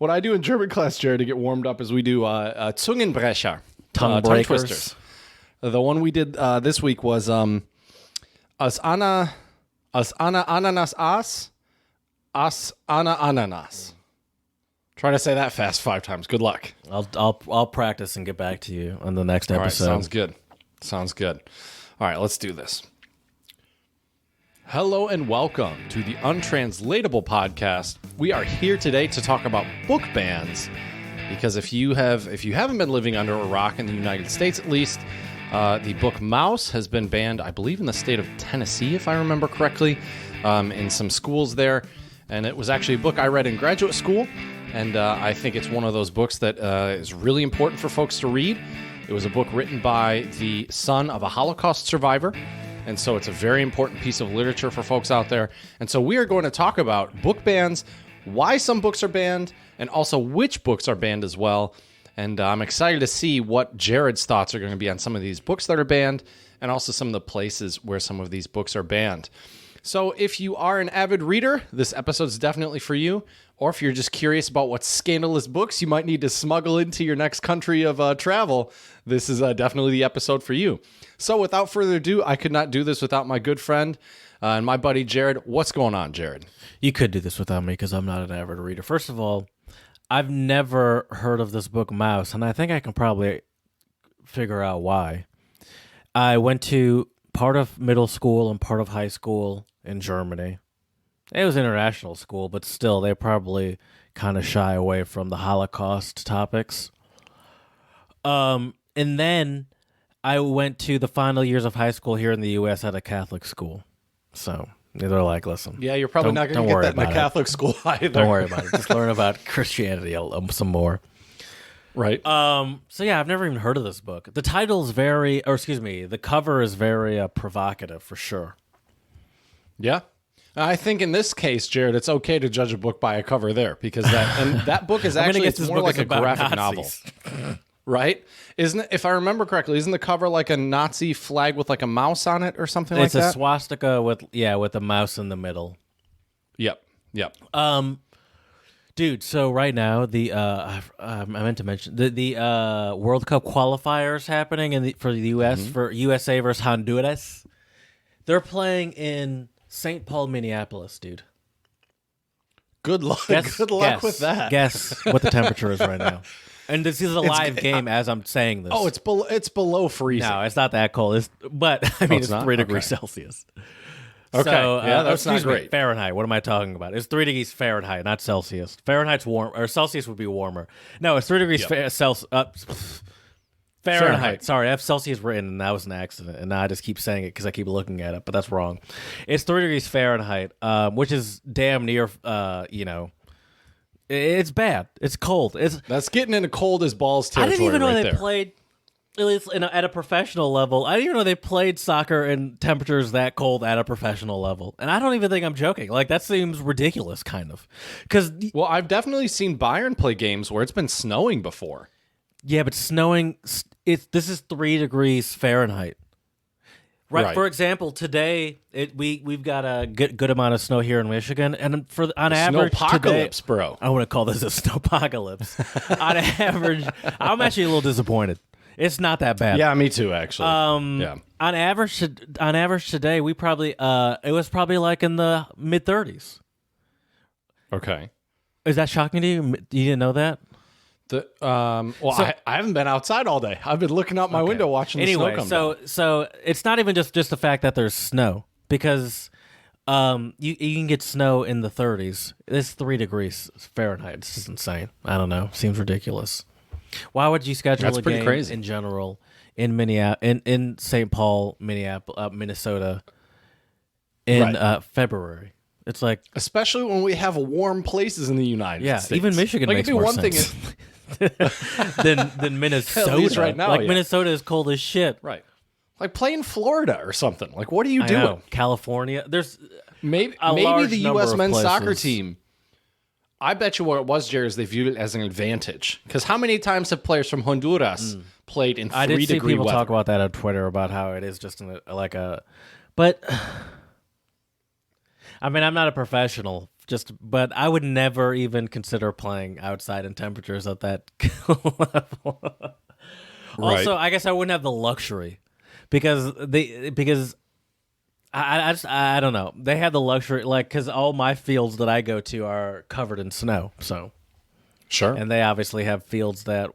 What I do in German class, Jared, to get warmed up is we do Zungenbrecher, Tongue twisters. The one we did this week was as Anna Ananas as Anna Ananas. Try to say that fast 5 times. Good luck. I'll practice and get back to you on the next episode. All right, sounds good. All right, let's do this. Hello and welcome to the Untranslatable podcast. We are here today to talk about book bans, because if you haven't been living under a rock in the United States, at least, the book Mouse has been banned, I believe, in the state of Tennessee, if I remember correctly, in some schools there. And it was actually a book I read in graduate school, and I think it's one of those books that is really important for folks to read. It was a book written by the son of a Holocaust survivor, and so it's a very important piece of literature for folks out there. And so we are going to talk about book bans, why some books are banned, and also which books are banned as well. And I'm excited to see what Jared's thoughts are going to be on some of these books that are banned, and also some of the places where some of these books are banned. So if you are an avid reader, this episode is definitely for you. Or if you're just curious about what scandalous books you might need to smuggle into your next country of travel, this is definitely the episode for you. So without further ado, I could not do this without my good friend and my buddy Jared. What's going on, Jared? You could do this without me because I'm not an avid reader. First of all, I've never heard of this book Mouse, and I think I can probably figure out why. I went to part of middle school and part of high school in Germany. It was international school, but still, they probably kind of shy away from the Holocaust topics. And then I went to the final years of high school here in the U.S. at a Catholic school. So they're like, listen. Yeah, you're probably not going to get that in a Catholic school either. Don't worry about it. Just learn about Christianity some more. Right. So yeah, I've never even heard of this book. The title's the cover is very provocative for sure. Yeah. I think in this case, Jared, it's okay to judge a book by a cover there, because that book is actually it's more like a graphic novel. Right? Isn't it? If I remember correctly, isn't the cover like a Nazi flag with like a mouse on it or something like that? It's a swastika with a mouse in the middle. Yep. Dude, so right now I meant to mention the World Cup qualifiers happening for the U.S. for USA versus Honduras. They're playing in St. Paul, Minneapolis, dude. Good luck. Good luck with that. Guess what the temperature is right now. And this is a live game as I'm saying this. Oh, it's below freezing. No, it's not that cold. It's 3 degrees Celsius. Okay. So, that's not great. Fahrenheit. What am I talking about? It's 3 degrees Fahrenheit, not Celsius. Fahrenheit's warm, or Celsius would be warmer. No, it's 3 degrees Fahrenheit. Sorry, I have Celsius written, and that was an accident. And now I just keep saying it because I keep looking at it, but that's wrong. It's 3 degrees Fahrenheit, which is damn near, it's bad. It's cold. That's getting into cold as balls territory. I didn't even know right they played, at least at a professional level. I didn't even know they played soccer in temperatures that cold at a professional level. And I don't even think I'm joking. Like, that seems ridiculous, kind of. Well, I've definitely seen Bayern play games where it's been snowing before. Yeah, but snowing, this is 3 degrees Fahrenheit. Right. For example, today we've got a good amount of snow here in Michigan, and on average snowpocalypse, today, bro. I want to call this a snowpocalypse. On average, I'm actually a little disappointed. It's not that bad. Yeah, me too, actually. On average today, we probably it was probably like in the mid-30s. Okay. Is that shocking to you? You didn't know that? I haven't been outside all day. I've been looking out my window watching the snow come down. So it's not even just the fact that there's snow, because you can get snow in the 30s. It's 3 degrees Fahrenheit. It's just insane. I don't know. Seems ridiculous. Why would you schedule a game crazy. In general in in St. Paul, Minnesota in February? It's like, especially when we have warm places in the United States. Yeah, even Michigan makes more sense. than Minnesota. At least right now, Minnesota is cold as shit. Right. Like play in Florida or something. Like, what are you doing? Know. California. There's maybe the U.S. men's soccer team. I bet you what it was, Jerry, is they viewed it as an advantage. Because how many times have players from Honduras played in 3-degree weather? I did see people talk about that on Twitter, about how it is just but I mean, I'm not a professional But I would never even consider playing outside in temperatures at that level. Right. Also, I guess I wouldn't have the luxury because I don't know. They have the luxury, like, because all my fields that I go to are covered in snow. So, Sure. and they obviously have fields that,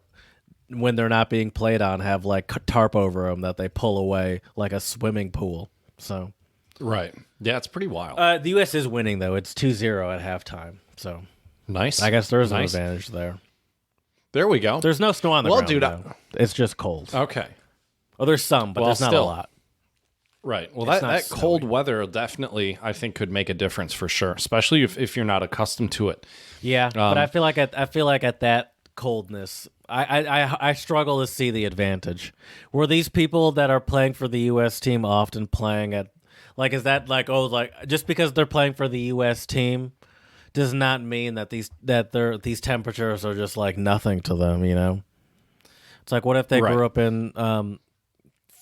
when they're not being played on, have like tarp over them that they pull away like a swimming pool. So, Right. Yeah, it's pretty wild. the U.S. is winning though. It's 2-0 at halftime. So, Nice. I guess there's Nice. an advantage there. There we go. There's no snow on the Well, ground. dude, though. It's just cold. Okay. Oh, there's some, but Well, there's not still. a lot. Right. Well, It's that not cold snowy. weather definitely, I think, could make a difference for sure, especially if you're not accustomed to it. Yeah, but I feel like at that coldness, I struggle to see the advantage. Were these people that are playing for the U.S. team often playing at, like, is that like, oh, like, just because they're playing for the U.S. team does not mean that these temperatures are just like nothing to them, you know? It's like, what if they Right. grew up in,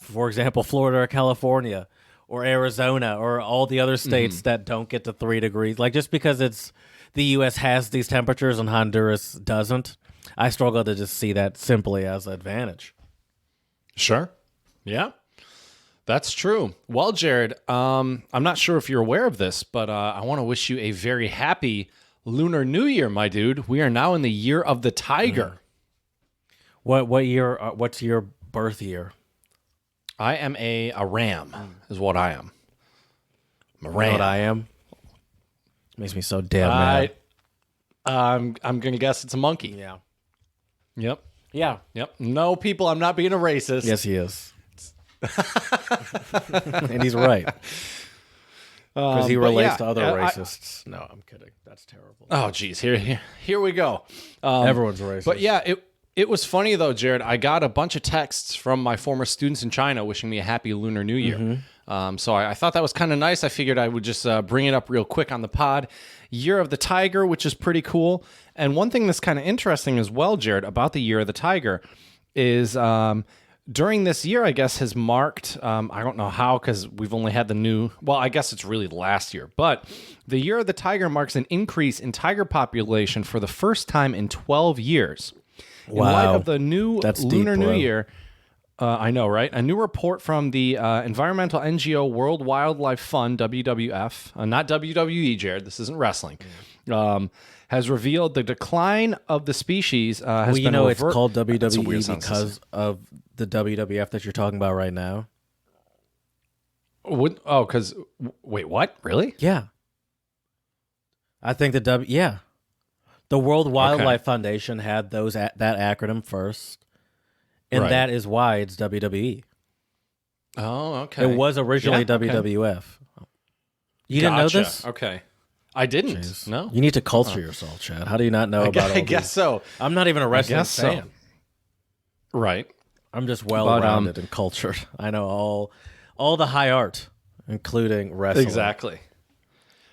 for example, Florida or California or Arizona or all the other states that don't get to 3 degrees? Like, just because the U.S. has these temperatures and Honduras doesn't, I struggle to just see that simply as an advantage. Sure. Yeah. That's true. Well, Jared, I'm not sure if you're aware of this, but I want to wish you a very happy Lunar New Year, my dude. We are now in the year of the tiger. What year? What's your birth year? I am a ram, is what I am. I'm a You know ram. what I am? Makes me so damn I, mad. I'm going to guess it's a monkey. Yeah. Yep. Yeah. Yep. No, people, I'm not being a racist. Yes, he is. And he's right. Because he but relates yeah, to other I- racists. No, I'm kidding. That's terrible. Oh, geez. Here we go. Everyone's racist. But yeah, it was funny, though, Jared. I got a bunch of texts from my former students in China wishing me a happy Lunar New Year. So I thought that was kind of nice. I figured I would just bring it up real quick on the pod. Year of the Tiger, which is pretty cool. And one thing that's kind of interesting as well, Jared, about the Year of the Tiger is during this year, I guess, has marked, I don't know how, because we've only had well, I guess it's really last year, but the Year of the Tiger marks an increase in tiger population for the first time in 12 years. In light of the new Lunar New Year, I know, right? A new report from the environmental NGO World Wildlife Fund, WWF, not WWE, Jared, this isn't wrestling, has revealed the decline of the species has well, you been know, it's revert- called That's a weird WWE sentence to say. because of the WWF that you're talking about right now. Because wait, what? Really? Yeah. I think the World Wildlife Foundation had that acronym first, and Right. that is why it's WWE. Oh, okay. It was originally Yeah, okay. WWF. You didn't know Gotcha. this? Okay, I didn't. Jeez. No, You need to culture yourself, Chad. How do you not know about all I guess these? so. I'm not even a wrestling guess so. fan. Right. I'm just well-rounded and cultured. I know all the high art, including wrestling. Exactly.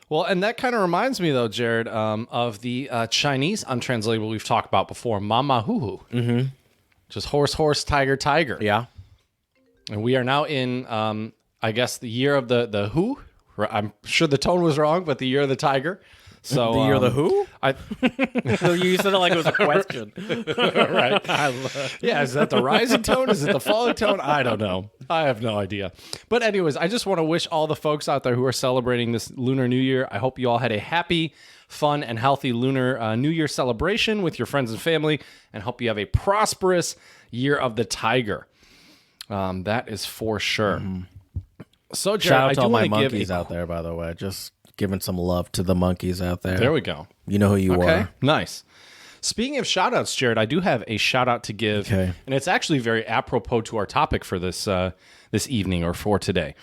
Well, and that kind of reminds me, though, Jared, of the Chinese untranslatable we've talked about before, Mama Hoo Hoo. Mm-hmm. Just horse, tiger, tiger. Yeah. And we are now in, I guess, the year of the who. I'm sure the tone was wrong, but the year of the tiger. So The year of the who? You said it like it was a question. Right. Yeah, is that the rising tone? Is it the falling tone? I don't know. I have no idea. But anyways, I just want to wish all the folks out there who are celebrating this Lunar New Year, I hope you all had a happy, fun, and healthy Lunar New Year celebration with your friends and family, and hope you have a prosperous Year of the Tiger. That is for sure. So, Jared, Shout out I to do all my want to give monkeys out there, by the way. Just giving some love to the monkeys out there. There we go. You know who you Okay, are. nice. Speaking of shout-outs, Jared, I do have a shout-out to give, Okay. and it's actually very apropos to our topic for this this evening or for today.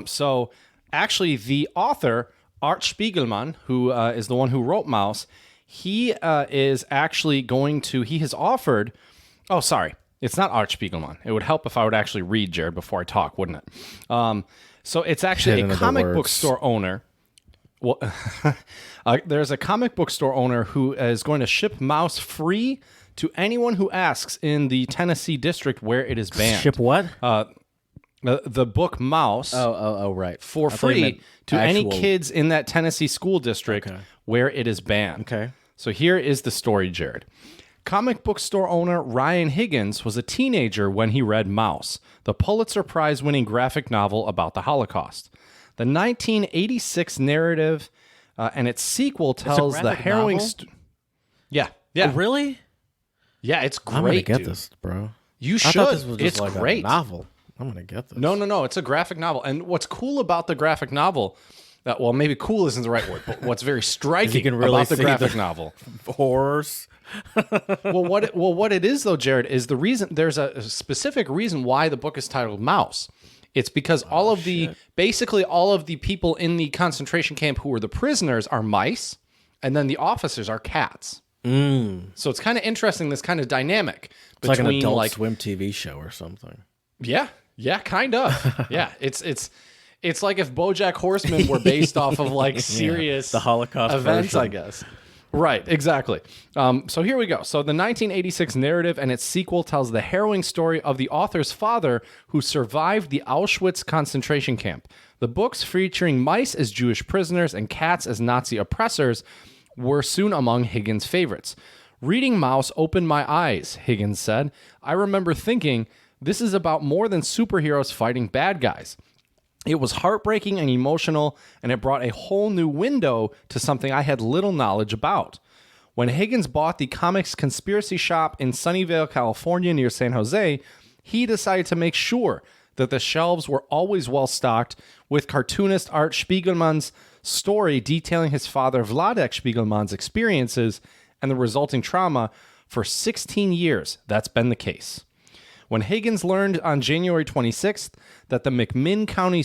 So, actually, the author, Art Spiegelman, who is the one who wrote Mouse, he is actually going to, he has offered, oh, sorry, it's not Art Spiegelman. It would help if I would actually read, Jared, before I talk, wouldn't it? So, it's actually Hidden a in the comic book words. store owner. Well, there's a comic book store owner who is going to ship Mouse free to anyone who asks in the Tennessee district where it is banned. Ship what? the book Mouse Right. for I thought you free meant to any actual- kids in that Tennessee school district where it is banned. Okay. So here is the story, Jared. Comic book store owner Ryan Higgins was a teenager when he read Mouse, the Pulitzer Prize-winning graphic novel about the Holocaust. The 1986 narrative and its sequel tells the graphic harrowing... novel? Yeah. Oh, really? Yeah, it's great, I'm gonna get dude. this, bro. You I should. thought this was just It's like great. a novel. I'm gonna get this. No. It's a graphic novel. And what's cool about the graphic novel, well, maybe cool isn't the right word, but what's very striking can really about the see graphic the- novel. Horrors. What it is though, Jared, is the reason there's a specific reason why the book is titled Mouse. It's because basically all of the people in the concentration camp who were the prisoners are mice, and then the officers are cats. So it's kind of interesting, this kind of dynamic It's like an between Adult Swim TV show or something. Yeah, kind of. Yeah, it's like if BoJack Horseman were based off of like serious the Holocaust events, version. I guess. Right, exactly. So here we go. So the 1986 narrative and its sequel tells the harrowing story of the author's father who survived the Auschwitz concentration camp. The books featuring mice as Jewish prisoners and cats as Nazi oppressors were soon among Higgins' favorites. Reading Mouse opened my eyes, Higgins said. I remember thinking, this is about more than superheroes fighting bad guys. It was heartbreaking and emotional, and it brought a whole new window to something I had little knowledge about. When Higgins bought the comics conspiracy shop in Sunnyvale, California, near San Jose, he decided to make sure that the shelves were always well stocked with cartoonist Art Spiegelman's story detailing his father Vladek Spiegelman's experiences and the resulting trauma. For 16 years, that's been the case. When Higgins learned on January 26th that the McMinn County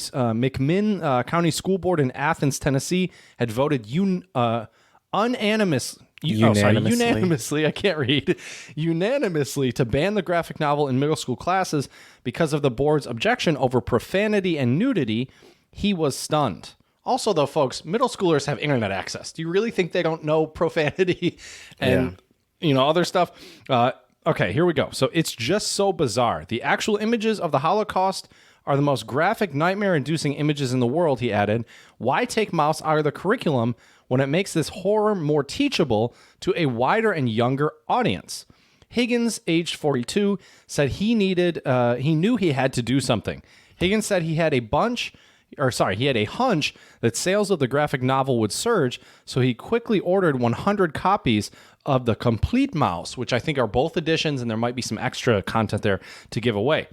School Board in Athens, Tennessee, had voted unanimously, I can't read, unanimously to ban the graphic novel in middle school classes because of the board's objection over profanity and nudity, he was stunned. Also, though, folks, middle schoolers have internet access. Do you really think they don't know profanity and other stuff? Okay, here we go. So it's just so bizarre. The actual images of the Holocaust are the most graphic, nightmare-inducing images in the world, he added. Why take Mouse out of the curriculum when it makes this horror more teachable to a wider and younger audience? Higgins, aged 42, said he knew he had to do something. Higgins said he had a hunch that sales of the graphic novel would surge, so he quickly ordered 100 copies of the Complete Mouse, which I think are both editions, and there might be some extra content there to give away.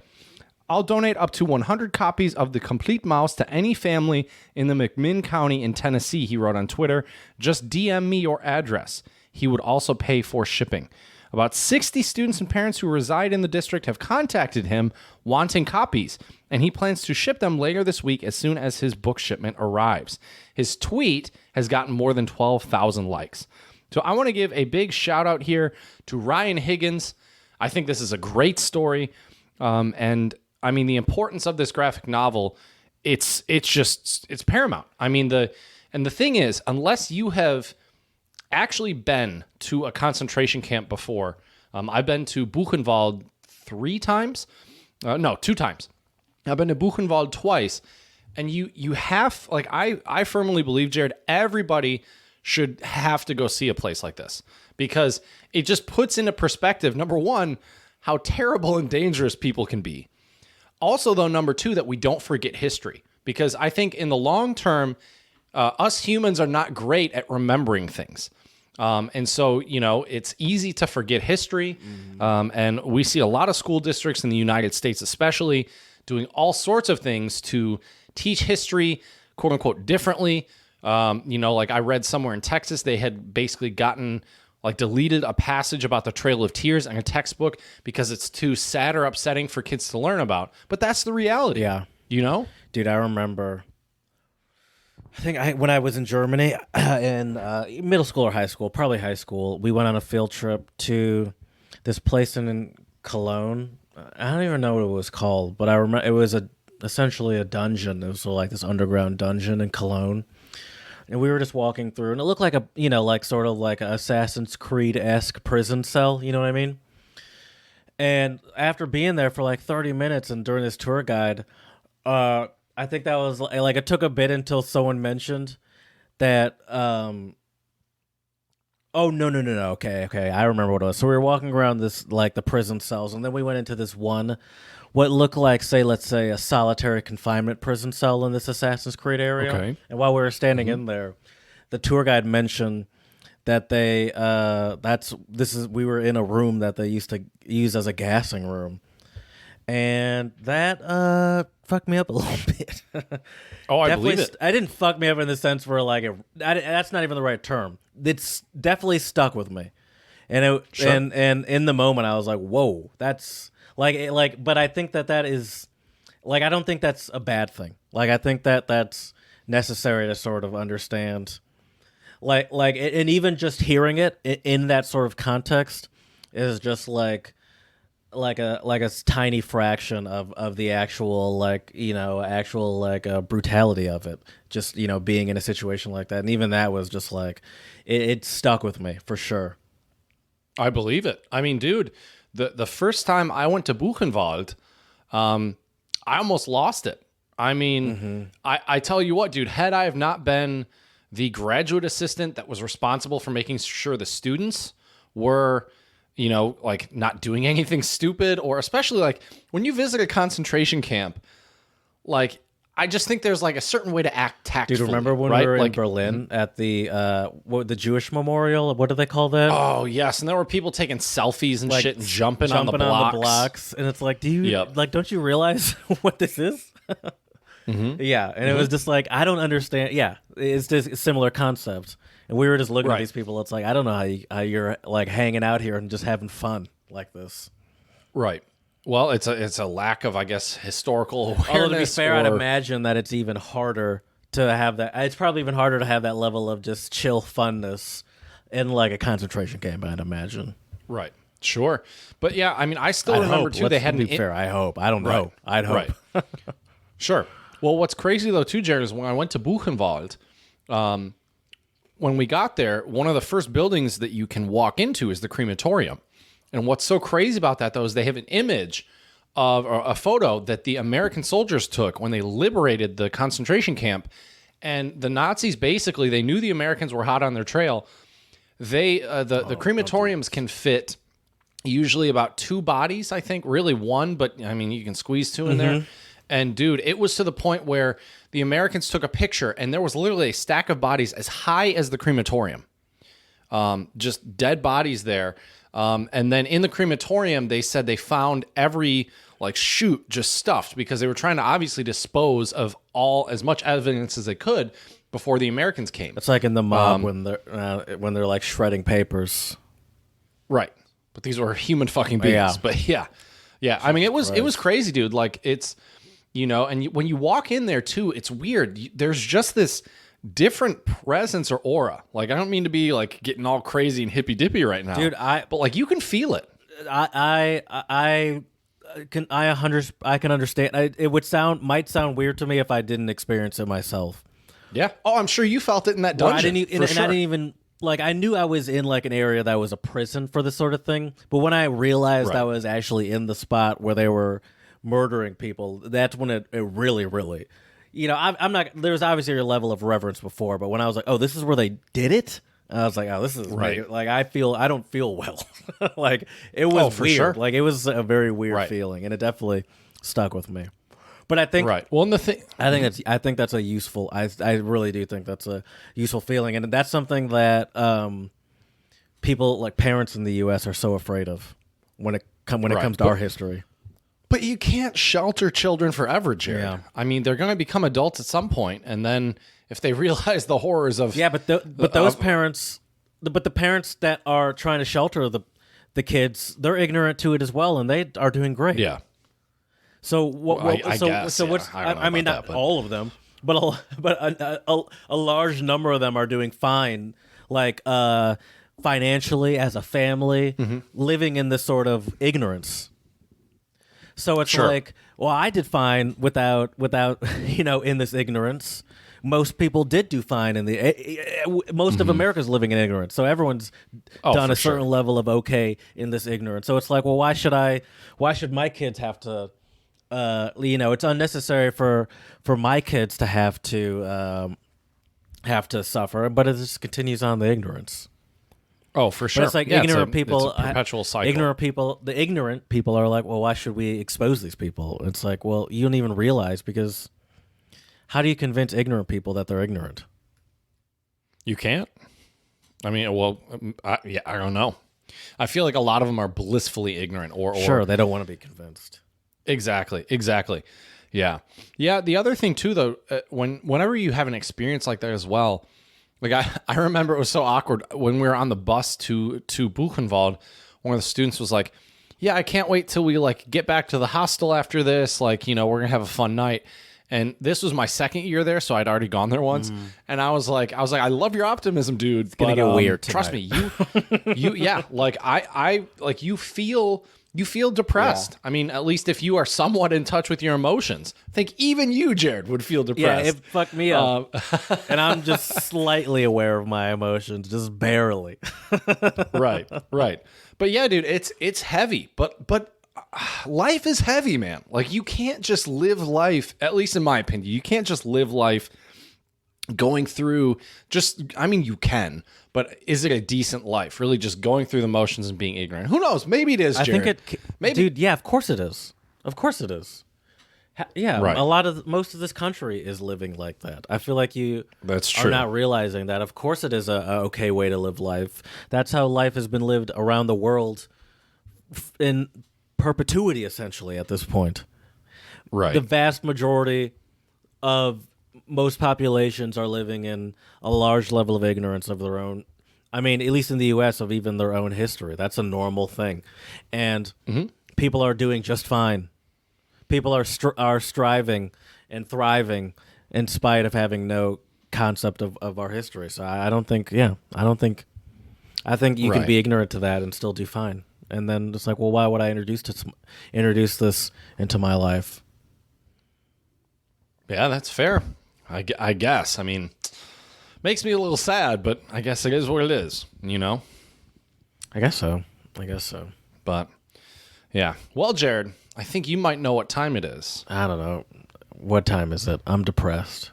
I'll donate up to 100 copies of the Complete Mouse to any family in the McMinn County in Tennessee, he wrote on Twitter. Just DM me your address. He would also pay for shipping. About 60 students and parents who reside in the district have contacted him wanting copies, and he plans to ship them later this week as soon as his book shipment arrives. His tweet has gotten more than 12,000 likes. So I want to give a big shout out here to Ryan Higgins. I think this is a great story. And I mean, the importance of this graphic novel, it's paramount. I mean, the thing is, unless you have actually been to a concentration camp before, I've been to Buchenwald 2 times. I've been to Buchenwald twice. And you have, like, I firmly believe, Jared, everybody should have to go see a place like this, because it just puts into perspective, number one, how terrible and dangerous people can be. Also, though, number two, that we don't forget history, because I think in the long term, us humans are not great at remembering things. And so, it's easy to forget history. And we see a lot of school districts in the United States, especially, doing all sorts of things to teach history, quote unquote, differently. Like I read somewhere in Texas, they had basically deleted a passage about the Trail of Tears in a textbook because it's too sad or upsetting for kids to learn about. But that's the reality. Yeah. Dude, I remember, when I was in Germany in middle school or high school, probably high school, we went on a field trip to this place in Cologne. I don't even know what it was called, but I remember it was essentially a dungeon. It was like this underground dungeon in Cologne. And we were just walking through, and it looked like sort of like an Assassin's Creed-esque prison cell, you know what I mean? And after being there for like 30 minutes, and during this tour guide, I think that was like it took a bit until someone mentioned that. Oh no. Okay. I remember what it was. So we were walking around this like the prison cells, and then we went into this one, what looked like, let's say, a solitary confinement prison cell in this Assassin's Creed area. Okay. And while we were standing in there, the tour guide mentioned that we were in a room that they used to use as a gassing room, and that fucked me up a little bit. Oh, I believe it. I didn't fuck me up in the sense where that's not even the right term. It's definitely stuck with me, and and in the moment I was like, whoa, that's like. But I think that is like, I don't think that's a bad thing. Like, I think that that's necessary to sort of understand. And even just hearing it in that sort of context is just like a tiny fraction of the actual brutality of it. Just, being in a situation like that, and even that was just like it stuck with me for sure. I believe it. I mean, dude, the first time I went to Buchenwald, I almost lost it. I mean, I tell you what, dude, had I have not been the graduate assistant that was responsible for making sure the students were, like not doing anything stupid, or especially like when you visit a concentration camp, like I just think there's like a certain way to act tactfully. Dude, remember when we were in Berlin at the Jewish memorial? What do they call that? Oh yes, and there were people taking selfies and shit and jumping on the blocks. And it's like, don't you realize what this is? Yeah, and it was just like, I don't understand. Yeah, it's just a similar concept. And we were just looking at these people. It's like, I don't know how you're like hanging out here and just having fun like this. Right. Well, it's a lack of, I guess, historical awareness. Although, to be fair, I'd imagine that it's even harder to have that. It's probably even harder to have that level of just chill funness in like a concentration camp, I'd imagine. Right. Sure. But yeah, I mean, I still remember too. They hadn't. Be fair. I hope. I don't know. I'd hope. Right. Sure. Well, what's crazy though too, Jared, is when I went to Buchenwald, when we got there, one of the first buildings that you can walk into is the crematorium. And what's so crazy about that, though, is they have an image of a photo that the American soldiers took when they liberated the concentration camp. And the Nazis, basically, they knew the Americans were hot on their trail. The crematoriums can fit usually about 2 bodies, I think, really 1, but I mean, you can squeeze 2 in there. And dude, it was to the point where the Americans took a picture and there was literally a stack of bodies as high as the crematorium. Just dead bodies there. And then in the crematorium, they said they found every chute just stuffed because they were trying to obviously dispose of as much evidence as they could before the Americans came. It's like in the mob when they're like shredding papers. Right. But these were human fucking beings. Yeah. But yeah. I mean, it was crazy, dude. Like it's, and when you walk in there too, it's weird. There's just this different presence or aura. Like, I don't mean to be like getting all crazy and hippy dippy right now, dude. But like you can feel it. I can understand. It might sound weird to me if I didn't experience it myself. Yeah. Oh, I'm sure you felt it in that dungeon. I didn't even like. I knew I was in like an area that was a prison for this sort of thing, but when I realized I was actually in the spot where they were murdering people, that's when it really, really. I'm not. There was obviously a level of reverence before, but when I was like, "Oh, this is where they did it," I was like, "Oh, this is right." Like I don't feel well. Like it was for weird. Sure. Like it was a very weird feeling, and it definitely stuck with me. But I think Well, and I think that's a useful. I really do think that's a useful feeling, and that's something that people like parents in the U.S. are so afraid of when it comes to our history. But you can't shelter children forever, Jared. Yeah. I mean, they're going to become adults at some point, and then if they realize the horrors of those parents, but the parents that are trying to shelter the kids, they're ignorant to it as well, and they are doing great. Yeah. So what? Well, I guess. So what's? I mean, not all of them, but a large number of them are doing fine, like financially as a family, living in this sort of ignorance. So it's like, well, I did fine without in this ignorance. Most people did do fine most of America's living in ignorance. So everyone's done a certain level of okay in this ignorance. So it's like, well, why should my kids have to It's unnecessary for my kids to have to suffer, but it just continues on the ignorance. Oh, for sure. But it's like ignorant people, it's a perpetual cycle. The ignorant people are like, well, why should we expose these people? It's like, well, you don't even realize, because how do you convince ignorant people that they're ignorant? You can't. I mean, well, I don't know. I feel like a lot of them are blissfully ignorant, or sure, they don't want to be convinced. Exactly. Yeah. The other thing too, though, whenever you have an experience like that as well, like I remember it was so awkward when we were on the bus to Buchenwald. One of the students was like, "Yeah, I can't wait till we like get back to the hostel after this. Like, we're gonna have a fun night." And this was my second year there, so I'd already gone there once. And I was like, I love your optimism, dude. It's gonna get weird tonight. Trust me, yeah. Like I like you feel depressed. Yeah. I mean, at least if you are somewhat in touch with your emotions. I think even you, Jared, would feel depressed. Yeah, it fucked me up. And I'm just slightly aware of my emotions, just barely. Right. But yeah, dude, it's heavy. But life is heavy, man. Like, you can't just live life, at least in my opinion, you can't just live life going through you can, but is it a decent life? Really just going through the motions and being ignorant? Who knows? Maybe it is, Jared. I think maybe. Dude, yeah, of course it is. Of course it is. Yeah, right. Most of this country is living like that. I feel like That's true. are not realizing that. Of course it is a okay way to live life. That's how life has been lived around the world in perpetuity, essentially, at this point. Right. The vast majority of most populations are living in a large level of ignorance of their own. I mean, at least in the U.S., of even their own history. That's a normal thing. And people are doing just fine. People are striving and thriving in spite of having no concept of our history. So I think you can be ignorant to that and still do fine. And then it's like, well, why would I introduce this into my life? Yeah, that's fair. I guess. I mean, makes me a little sad, but I guess it is what it is, I guess so. But, yeah. Well, Jared, I think you might know what time it is. I don't know. What time is it? I'm depressed.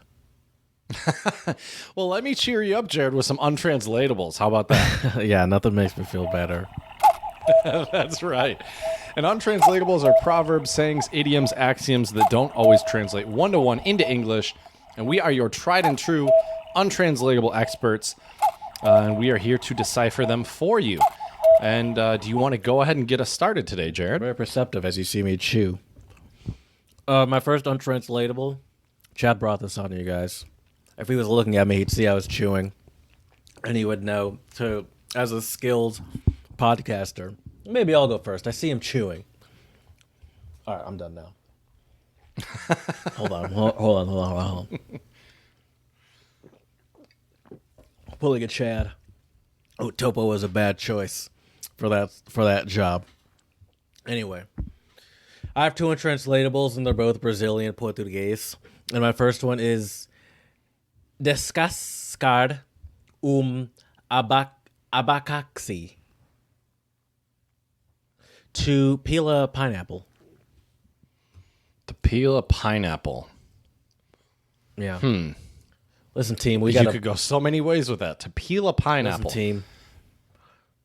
Well, let me cheer you up, Jared, with some untranslatables. How about that? Yeah, nothing makes me feel better. That's right. And untranslatables are proverbs, sayings, idioms, axioms that don't always translate one-to-one into English. And we are your tried and true untranslatable experts. And we are here to decipher them for you. And do you want to go ahead and get us started today, Jared? Very perceptive as you see me chew. My first untranslatable, Chad brought this on you guys. If he was looking at me, he'd see I was chewing. And he would know, as a skilled podcaster. Maybe I'll go first. I see him chewing. All right, I'm done now. Hold on. Pulling a Chad. Oh, Topo was a bad choice for that job. Anyway, I have two untranslatables, and they're both Brazilian Portuguese. And my first one is descascar abacaxi. To peel a pineapple. To peel a pineapple. Yeah. Listen, team, you could go so many ways with that. To peel a pineapple. Listen, team.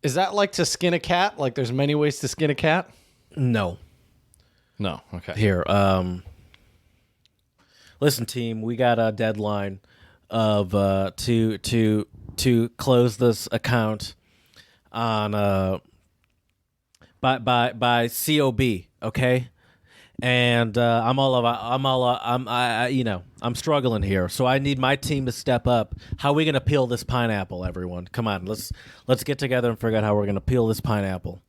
Is that like to skin a cat? Like there's many ways to skin a cat? No. Okay. Here, listen, team, we got a deadline of to close this account on by COB, okay? And I'm struggling here, so I need my team to step up. How are we gonna peel this pineapple, everyone? Come on, let's get together and figure out how we're gonna peel this pineapple.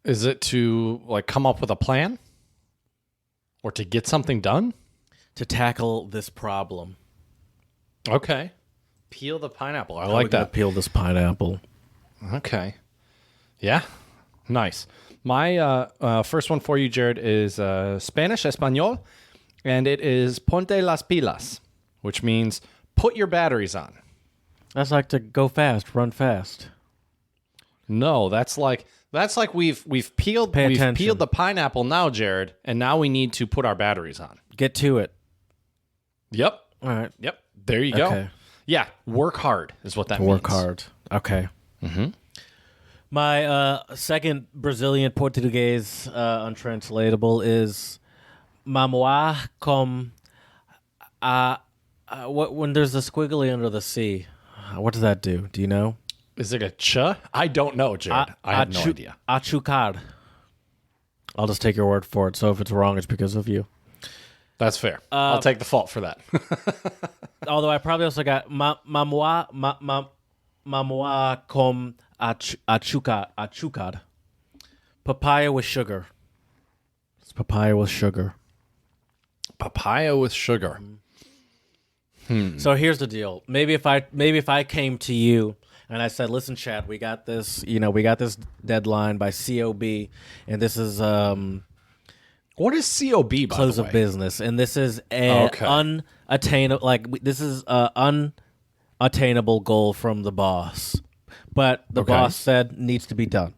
Is it to like come up with a plan, or to get something done? To tackle this problem. Okay, peel the pineapple. I how like that. Peel this pineapple. Okay, yeah. Nice. My first one for you, Jared, is Spanish Espanol, and it is ponte las pilas, which means put your batteries on. That's like to go fast, run fast. No, that's like That's like we've peeled the pineapple now, Jared, and now we need to put our batteries on. Get to it. Yep. All right. Yep. There you go. Okay. Yeah. Work hard is what that means. Work hard. Okay. Mm-hmm. My second Brazilian Portuguese untranslatable is Mamoa com what when there's a squiggly under the sea. What does that do? Do you know? Is it a ch? I don't know, Jared. I have no idea. Achucar. I'll just take your word for it. So if it's wrong, it's because of you. That's fair. I'll take the fault for that. Although I probably also got Mamoa com achucar. Papaya with sugar. It's papaya with sugar. Papaya with sugar. So here's the deal. Maybe if I came to you and I said, "Listen, Chad, we got this. We got this deadline by COB, and this is What is COB, by close the of way? business, and this is an unattainable. This is an unattainable goal from the boss, but the boss said needs to be done."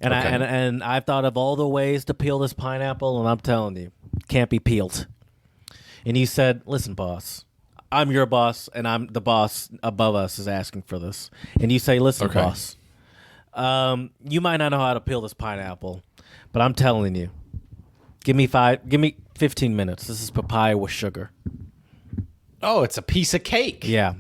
And I've thought of all the ways to peel this pineapple, and I'm telling you, can't be peeled. And he said, "Listen, boss, I'm your boss, and I'm the boss above us is asking for this." And you say, "Listen, boss, you might not know how to peel this pineapple, but I'm telling you, give me 15 minutes. This is papaya with sugar." Oh, it's a piece of cake. Yeah,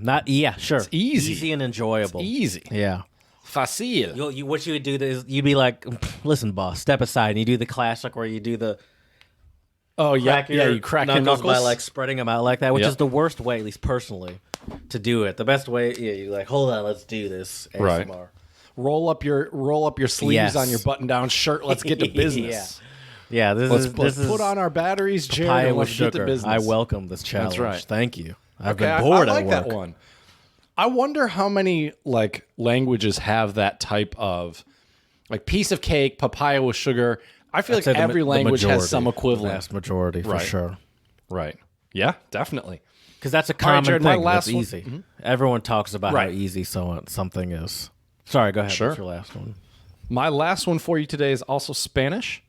sure. It's easy and enjoyable. It's easy. Yeah. Facile. What you would do is you'd be like, "Listen, boss, step aside," and you do the classic where you do the. Oh, yeah, you crack your knuckles by like spreading them out like that, which is the worst way, at least personally, to do it. The best way, you're like, "Hold on, let's do this." ASMR. Right. Roll up your sleeves on your button-down shirt. Let's get to business. Yeah. This is put on our batteries, Jared, papaya and with let's get to sugar. business. I welcome this challenge. That's right. Thank you. I've Okay, been bored I like at work. that one. I wonder how many languages have that type of piece of cake, papaya with sugar. I feel like every language has some equivalent. Vast majority, for sure. Right. Yeah, definitely. Because that's a common Jared, thing. my last that's easy. Mm-hmm. Everyone talks about how easy something is. Sorry, go ahead. Sure. What's your last one? My last one for you today is also Spanish,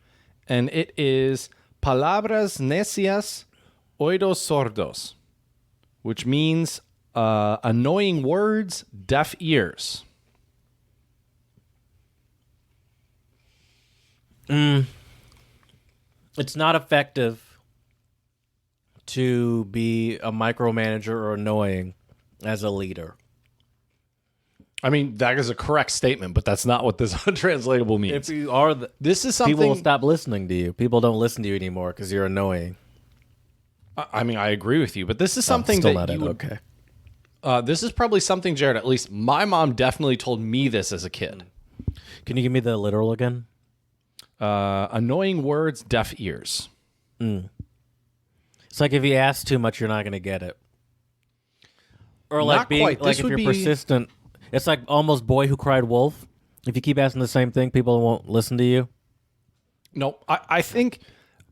and it is palabras necias oídos sordos, which means annoying words, deaf ears. It's not effective to be a micromanager or annoying as a leader. I mean, that is a correct statement, but that's not what this untranslatable means. If you are, this is something people will stop listening to you. People don't listen to you anymore because you're annoying. I mean, I agree with you, but this is something still that not you. Okay. This is probably something, Jared. At least my mom definitely told me this as a kid. Can you give me the literal again? Annoying words, deaf ears. It's like if you ask too much, you're not going to get it. Or Not like being quite. like This if would you're be- persistent. It's like almost Boy Who Cried Wolf. If you keep asking the same thing, people won't listen to you. No, I think.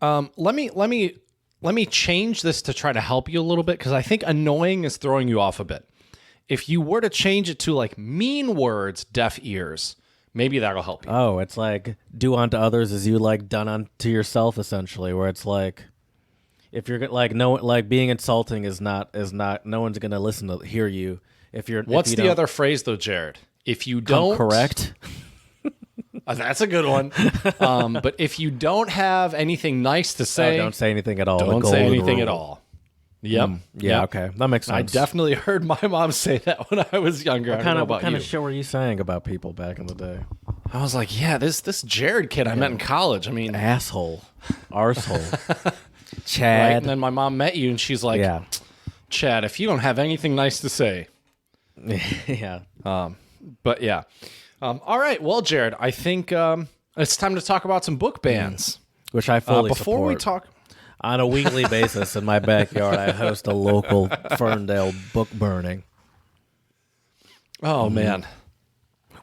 Let me change this to try to help you a little bit, because I think annoying is throwing you off a bit. If you were to change it to mean words, deaf ears, maybe that'll help you. Oh, it's like do unto others as you like done unto yourself, essentially. Where it's like, if you're being insulting is not no one's gonna listen to hear you. What's the other phrase though, Jared? If you don't correct, that's a good one. But if you don't have anything nice to say, don't say anything at all. Don't say anything at all. Yep. Yeah. Yep. Okay. That makes sense. I definitely heard my mom say that when I was younger. What kind of shit were you saying about people back in the day? I was like, yeah, this Jared kid I met in college. I mean, Asshole, arsehole, right? Chad. And then my mom met you, and she's like, Yeah. Chad, if you don't have anything nice to say. Yeah. But yeah. All right. Well, Jared, I think it's time to talk about some book bans. Which I fully Before support. we talk. On a weekly basis in my backyard, I host a local Ferndale book burning. Oh, man.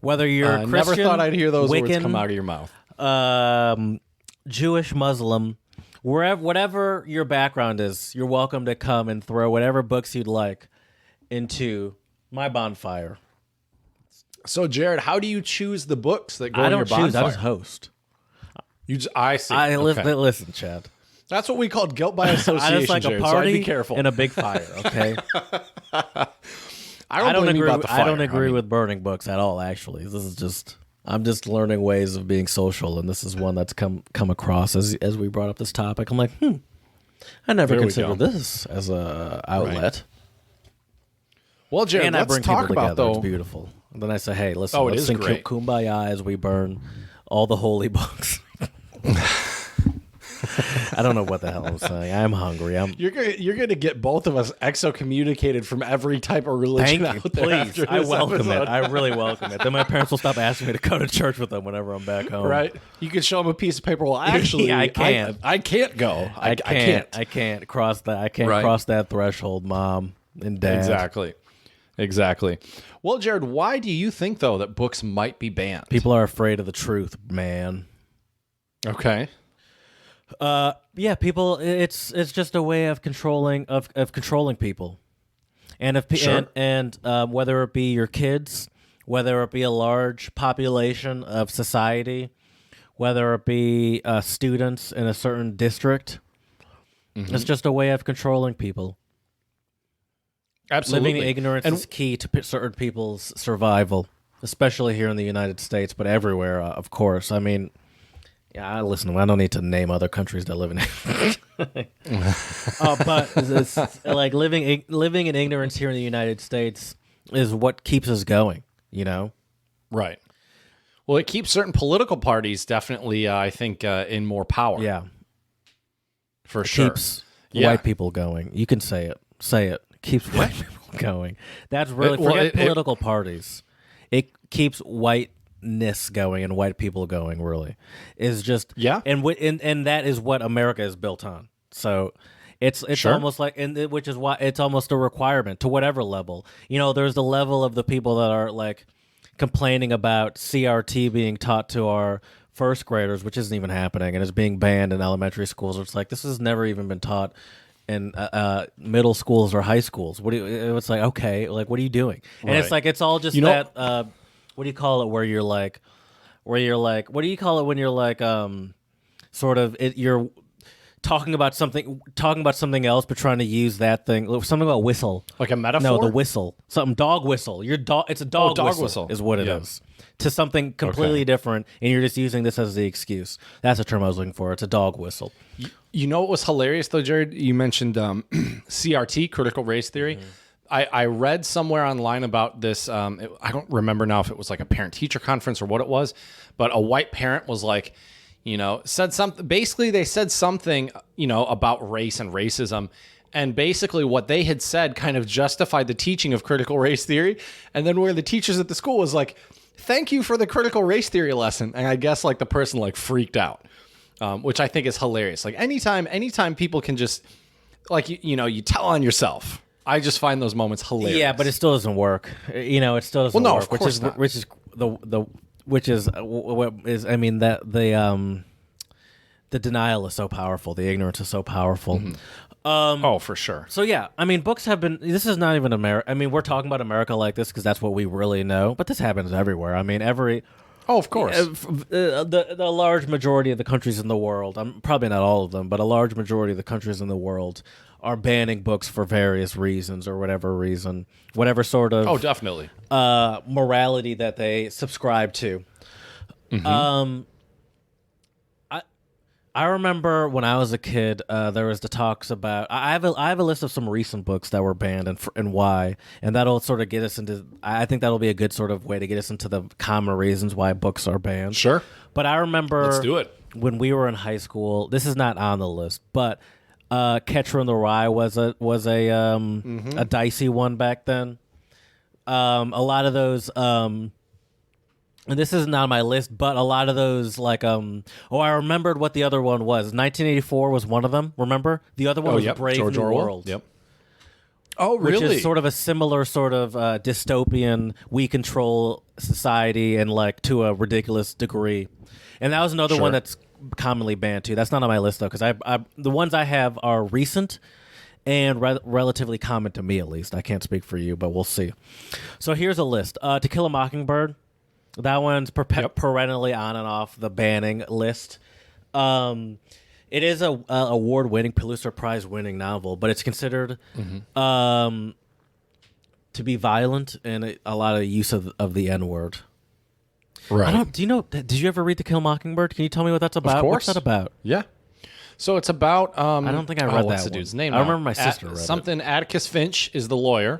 Whether you're I Christian, never thought I'd hear those Wiccan, words come out of your mouth. Jewish, Muslim, whatever your background is, you're welcome to come and throw whatever books you'd like into my bonfire. So, Jared, how do you choose the books that go I in your don't bonfire? choose. I just host. I see. Listen, Chad. That's what we called guilt by association. It's like Jared, a party so I'd be careful. and a big fire. Okay. I don't agree about the fire. I don't agree with burning books at all. Actually, I'm just learning ways of being social, and this is one that's come across as we brought up this topic. I'm like, I never considered this as a outlet. Right. Well, Jared, and let's I bring talk people about together. though. It's beautiful. And then I say, hey, listen, it let's is sing great. Kumbaya as we burn all the holy books. I don't know what the hell I'm saying. I'm hungry. You're gonna get both of us excommunicated from every type of religion Thank you, out there. please. After I this welcome episode. it. I really welcome it. Then my parents will stop asking me to go to church with them whenever I'm back home. Right? You can show them a piece of paper. Well, actually, Yeah, I can't. I can't go. I can't. I can't cross that. I can't Right. cross that threshold, Mom and Dad. Exactly. Well, Jared, why do you think though that books might be banned? People are afraid of the truth, man. Okay. Yeah, people. It's just a way of controlling controlling people, and Sure. and whether it be your kids, whether it be a large population of society, whether it be students in a certain district, it's just a way of controlling people. Absolutely. Living in ignorance is key to certain people's survival, especially here in the United States, but everywhere, of course. I mean, yeah, listen, I don't need to name other countries that live in but it's like living in ignorance here in the United States is what keeps us going, you know? Right. Well, it keeps certain political parties definitely, I think, in more power. Yeah. For sure. Keeps white people going. You can say it. Say it. Keeps white people going. That's really, forget political parties. It keeps whiteness going and white people going, really. Is just, and that is what America is built on. So it's Sure. almost like, which is why it's almost a requirement to whatever level. You know, there's the level of the people that are like complaining about CRT being taught to our first graders, which isn't even happening, and is being banned in elementary schools. It's like, this has never even been taught in middle schools or high schools. It's like, okay, like, what are you doing? And it's like, it's all just that, what do you call it, where you're like, what do you call it when you're like, sort of, you're talking about something else, but trying to use that thing, something about whistle. Like a metaphor? No, the whistle. Something, dog whistle. It's a dog whistle is what it is. To something completely different, and you're just using this as the excuse. That's the term I was looking for. It's a dog whistle. You know what was hilarious, though, Jared? You mentioned CRT, critical race theory. Mm-hmm. I read somewhere online about this. I don't remember now if it was like a parent-teacher conference or what it was, but a white parent was like, said something. Basically, they said something, about race and racism. And basically what they had said kind of justified the teaching of critical race theory. And then where the teachers at the school was like, thank you for the critical race theory lesson. And I guess like the person like freaked out, which I think is hilarious. Like anytime people can just like, you tell on yourself. I just find those moments hilarious. Yeah, but it still doesn't work. It still doesn't work. Of course not. Which is the denial is so powerful. The ignorance is so powerful. Mm-hmm. For sure. So yeah, I mean, books have been. This is not even America. I mean, we're talking about America like this because that's what we really know. But this happens everywhere. I mean, of course. The large majority of the countries in the world. Probably not all of them, but a large majority of the countries in the world are banning books for various reasons or whatever reason, whatever sort of definitely morality that they subscribe to. Mm-hmm. I remember when I was a kid, there was the talks about. I have a list of some recent books that were banned and why, and that'll sort of get us into. I think that'll be a good sort of way to get us into the common reasons why books are banned. Sure, but I remember. Let's do it. When we were in high school, this is not on the list, but Catcher in the Rye was a dicey one back then. A lot of those. And this isn't on my list, but a lot of those, like, I remembered what the other one was. 1984 was one of them, remember? The other one was Brave George New Orwell. World. Yep. Oh, really? Which is sort of a similar sort of dystopian, we control society and, like, to a ridiculous degree. And that was another one that's commonly banned, too. That's not on my list, though, because the ones I have are recent, and relatively common to me, at least. I can't speak for you, but we'll see. So here's a list. To Kill a Mockingbird. That one's perennially on and off the banning list. It is a award-winning, Pulitzer Prize-winning novel, but it's considered to be violent and a lot of use of the N-word. Right. Do you know? Did you ever read To Kill a Mockingbird? Can you tell me what that's about? Of course. What's that about? Yeah. So it's about. I don't think I read what's that the dude's one. name? I remember my sister read something. Atticus Finch is the lawyer,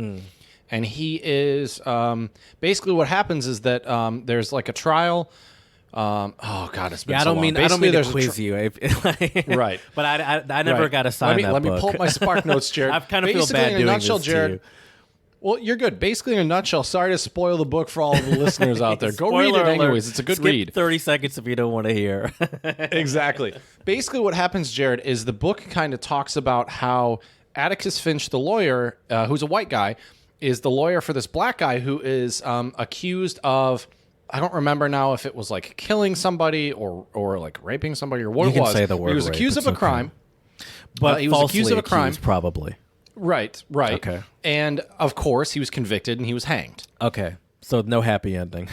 and he is basically what happens is that there's like a trial. Oh God, it's been I so don't long. mean Basically, to quiz you, right? But I never got assigned that Let me book. pull up my Spark Notes, Jared. I kind of feel Basically, bad in a doing nutshell, this to Jared. you. Well, you're good. Basically, in a nutshell, sorry to spoil the book for all of the listeners out there. Go read it Spoiler alert. anyways. It's a good Skip read. 30 seconds if you don't want to hear. Exactly. Basically, what happens, Jared, is the book kind of talks about how Atticus Finch, the lawyer, who's a white guy, is the lawyer for this black guy who is accused of, I don't remember now if it was like killing somebody or like raping somebody or what You it can was. say the word He was rape, accused it's of a okay. crime. But he was accused of a crime. probably. Right. Okay. And of course, he was convicted and he was hanged. Okay. So no happy ending.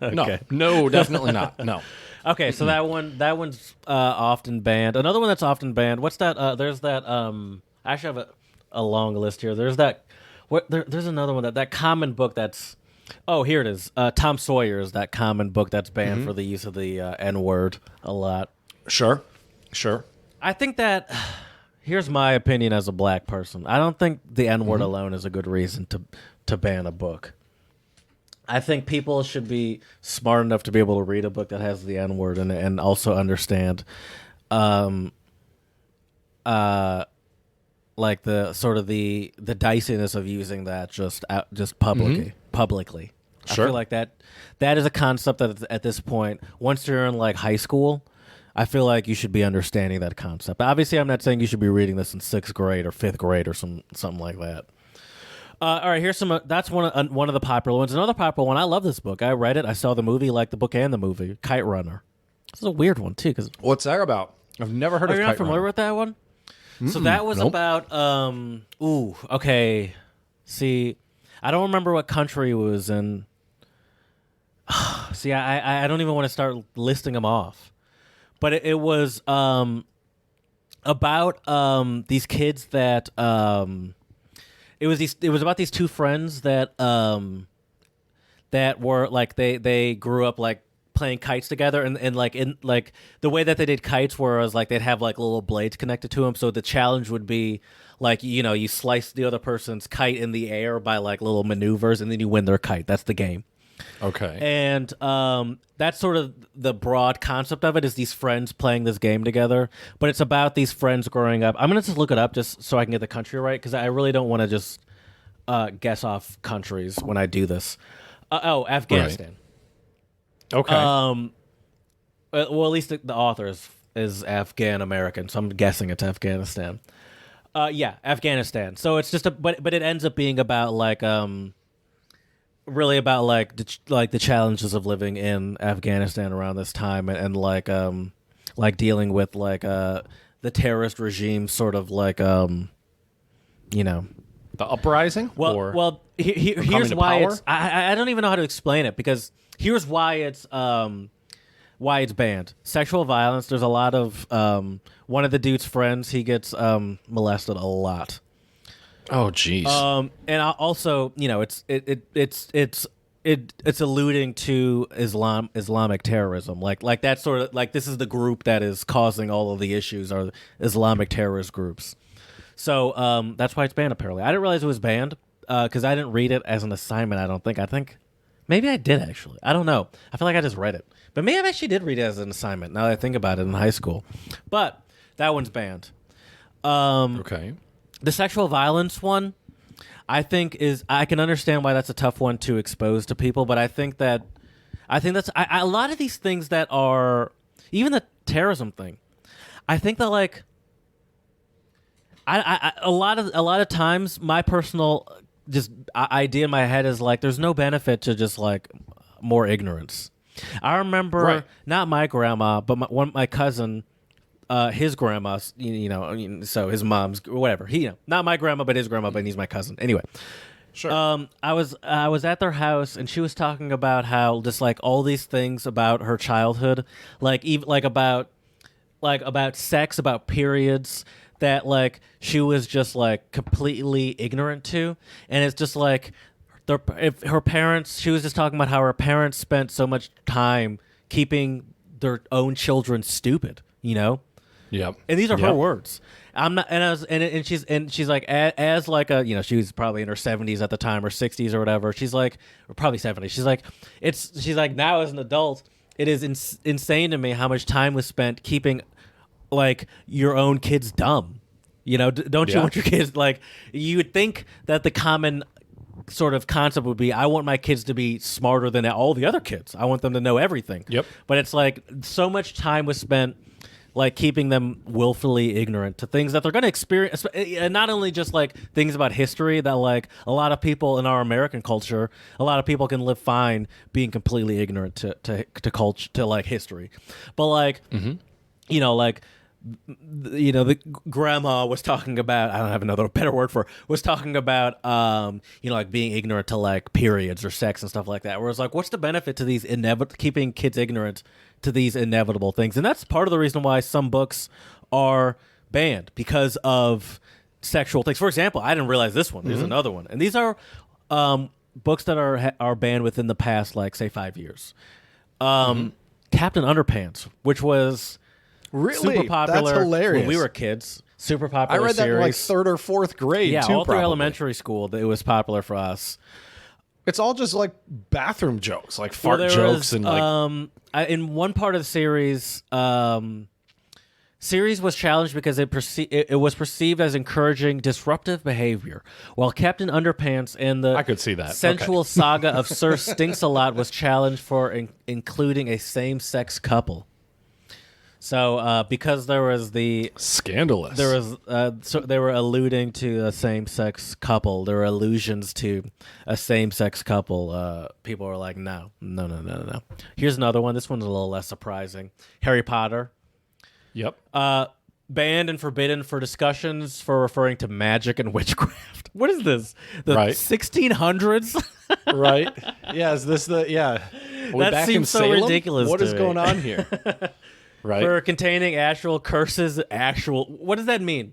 Okay. No, definitely not. No. Okay, so that one's often banned. Another one that's often banned. What's that? There's that. I actually have a long list here. There's that. There's another one that common book that's. Oh, here it is. Tom Sawyer is that common book that's banned for the use of the N-word a lot. Sure. I think that. Here's my opinion as a black person. I don't think the N-word alone is a good reason to ban a book. I think people should be smart enough to be able to read a book that has the N-word in it and also understand like the sort of the diciness of using that just publicly. Sure. I feel like that is a concept that at this point, once you're in like high school, I feel like you should be understanding that concept. Obviously, I'm not saying you should be reading this in 6th grade or 5th grade or something like that. All right, here's some. That's one of the popular ones. Another popular one. I love this book. I read it. I saw the movie. Liked the book and the movie. Kite Runner. This is a weird one too. What's that about? I've never heard of You're Kite not familiar Runner. with that one? So that was about. Okay. See, I don't remember what country it was in. See, I don't even want to start listing them off. But it was about these kids that it was about these two friends that were like they grew up like playing kites together and like in like the way that they did kites was like they'd have like little blades connected to them, so the challenge would be like you slice the other person's kite in the air by like little maneuvers and then you win their kite. That's the game. Okay. And that's sort of the broad concept of it is these friends playing this game together. But it's about these friends growing up. I'm going to just look it up just so I can get the country right because I really don't want to just guess off countries when I do this. Afghanistan. Right. Okay. Well, at least the author is Afghan-American, so I'm guessing it's Afghanistan. Yeah, Afghanistan. So it's just but it ends up being about like really about like the challenges of living in Afghanistan around this time and like dealing with like the terrorist regime sort of like the uprising. Here's why power? it's I don't even know how to explain it because here's why it's banned. Sexual violence. There's a lot of one of the dude's friends. He gets molested a lot. Oh, geez. And also, it's alluding to Islamic terrorism. Like that sort of like this is the group that is causing all of the issues are Islamic terrorist groups. So that's why it's banned. Apparently, I didn't realize it was banned because I didn't read it as an assignment. I don't think. I think maybe I did actually. I don't know. I feel like I just read it, but maybe I actually did read it as an assignment. Now that I think about it in high school, but that one's banned. Okay. The sexual violence one, I think I can understand why that's a tough one to expose to people, but I think that's a lot of these things that are even the terrorism thing. I think that like a lot of times my personal just idea in my head is like there's no benefit to just like more ignorance. I remember not my grandma, but my cousin. his grandma, so his mom's whatever. Not my grandma, but his grandma, but he's my cousin. Anyway. Sure. I was at their house, and she was talking about how just like all these things about her childhood, like even about sex, about periods, that like she was just like completely ignorant to, and it's just like if her parents. She was just talking about how her parents spent so much time keeping their own children stupid, Yep. And these are her words. I'm not, and she's like, as like a, she was probably in her 70s at the time or 60s or whatever. She's like, or probably 70s. She's like, now as an adult, it is insane to me how much time was spent keeping like your own kids dumb. Don't you want your kids, like, you would think that the common sort of concept would be, I want my kids to be smarter than all the other kids. I want them to know everything. Yep. But it's like so much time was spent like keeping them willfully ignorant to things that they're going to experience, and not only just like things about history that like a lot of people in our American culture, a lot of people can live fine being completely ignorant to culture, to like history, but like, the grandma was talking about, I don't have another better word for it, was talking about like being ignorant to like periods or sex and stuff like that, where it's like, what's the benefit to these keeping kids ignorant to these inevitable things? And that's part of the reason why some books are banned, because of sexual things. For example, I didn't realize this one. There's another one, and these are books that are banned within the past, like, say, 5 years. Captain Underpants, which was really super popular. That's hilarious. When we were kids. Super popular. I read that series. in like third or fourth grade. Yeah, too, all through probably. elementary school. It was popular for us. It's all just like bathroom jokes, like fart jokes, and like. In one part of the series, series was challenged because it was perceived as encouraging disruptive behavior, while Captain Underpants and the I could see that. sensual saga of Sir Stinks-a-Lot was challenged for including a same-sex couple. So, because there was the scandalous, there was so they were alluding to a same-sex couple. There were allusions to a same-sex couple. People were like, no. Here's another one. This one's a little less surprising. Harry Potter. Yep. Banned and forbidden for discussions for referring to magic and witchcraft. What is this? The 1600s? Right. Yeah. Is this the That seems so ridiculous. What is going on here? Right. For containing actual curses, what does that mean?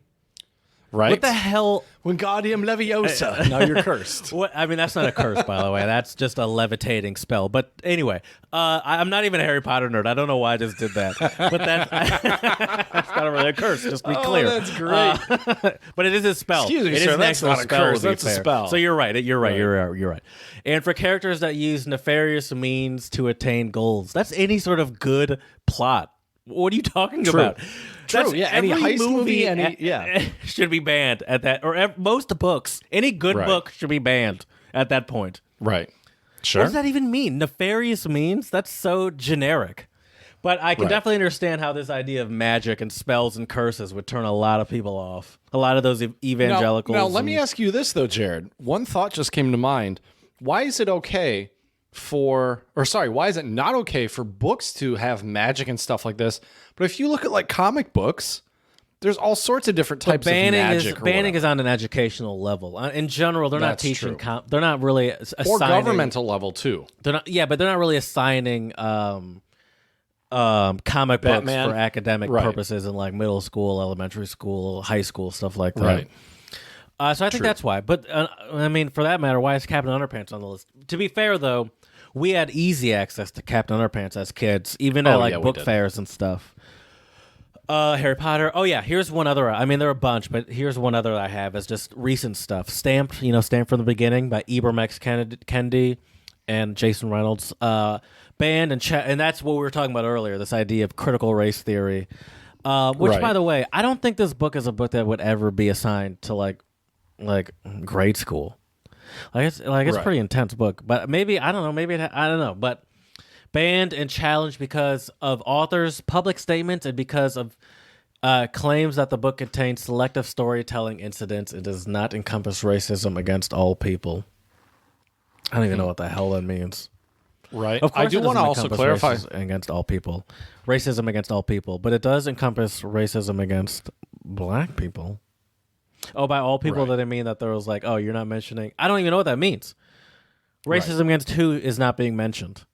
Right. What the hell? Wingardium Leviosa. Now you're cursed. What? I mean, that's not a curse, by the way. That's just a levitating spell. But anyway, I'm not even a Harry Potter nerd. I don't know why I just did that. But that's not really a curse, just to be clear. Oh, that's great. But it is a spell. Excuse me, it sir, is an that's actual not a spell, curse. to be That's a fair. spell. So you're right. You're right. And for characters that use nefarious means to attain goals. That's any sort of good plot. What are you talking about? True, yeah. Any heist movie, should be banned at that. Or most books, any good book should be banned at that point. Right. Sure. What does that even mean? Nefarious means? That's so generic. But I can definitely understand how this idea of magic and spells and curses would turn a lot of people off. A lot of those evangelicals. Now let me ask you this, though, Jared. One thought just came to mind. Why is it why is it not okay for books to have magic and stuff like this? But if you look at like comic books, there's all sorts of different types of magic. Banning is on an educational level. In general, they're not teaching. They're not really assigning. Or governmental level too. They're not. Yeah, but they're not really assigning comic books for academic purposes in like middle school, elementary school, high school, stuff like that. Right. So I think that's why. But I mean, for that matter, why is Captain Underpants on the list? To be fair, though, we had easy access to Captain Underpants as kids, even at book fairs and stuff. Harry Potter. Oh yeah, here's one other. I mean, there are a bunch, but here's one other I have as just recent stuff. Stamped from the Beginning by Ibram X. Kendi and Jason Reynolds. Banned and that's what we were talking about earlier. This idea of critical race theory, which, by the way, I don't think this book is a book that would ever be assigned to like grade school. It's a pretty intense book, but maybe I don't know. I don't know, but. Banned and challenged because of authors' public statements and because of claims that the book contains selective storytelling incidents and does not encompass racism against all people. I don't even know what the hell that means. Right. Of course, I do it want to doesn't also encompass clarify. racism against all people, but it does encompass racism against black people. Oh, by all people, Right. that I mean that there was like, oh, you're not mentioning. I don't even know what that means. Right. Racism against who is not being mentioned.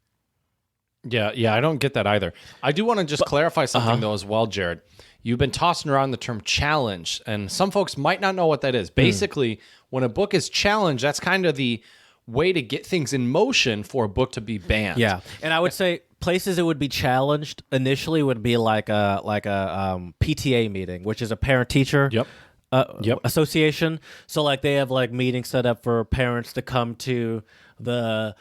Yeah, I don't get that either. I do want to just clarify something though as well, Jared. You've been tossing around the term challenge, and some folks might not know what that is. Basically, when a book is challenged, that's kind of the way to get things in motion for a book to be banned. Yeah, and I would say places it would be challenged initially would be like a PTA meeting, which is a parent teacher association. So like they have like meetings set up for parents to come to the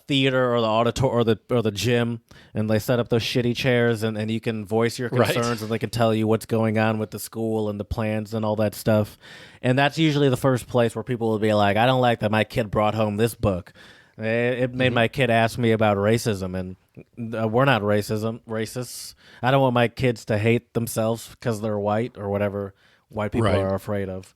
theater or the auditorium or the gym, and they set up those shitty chairs, and you can voice your concerns, and they can tell you what's going on with the school and the plans and all that stuff. And that's usually the first place where people will be like, I don't like that my kid brought home this book. It made my kid ask me about racism, and we're not racists. I don't want my kids to hate themselves because they're white or whatever white people are afraid of.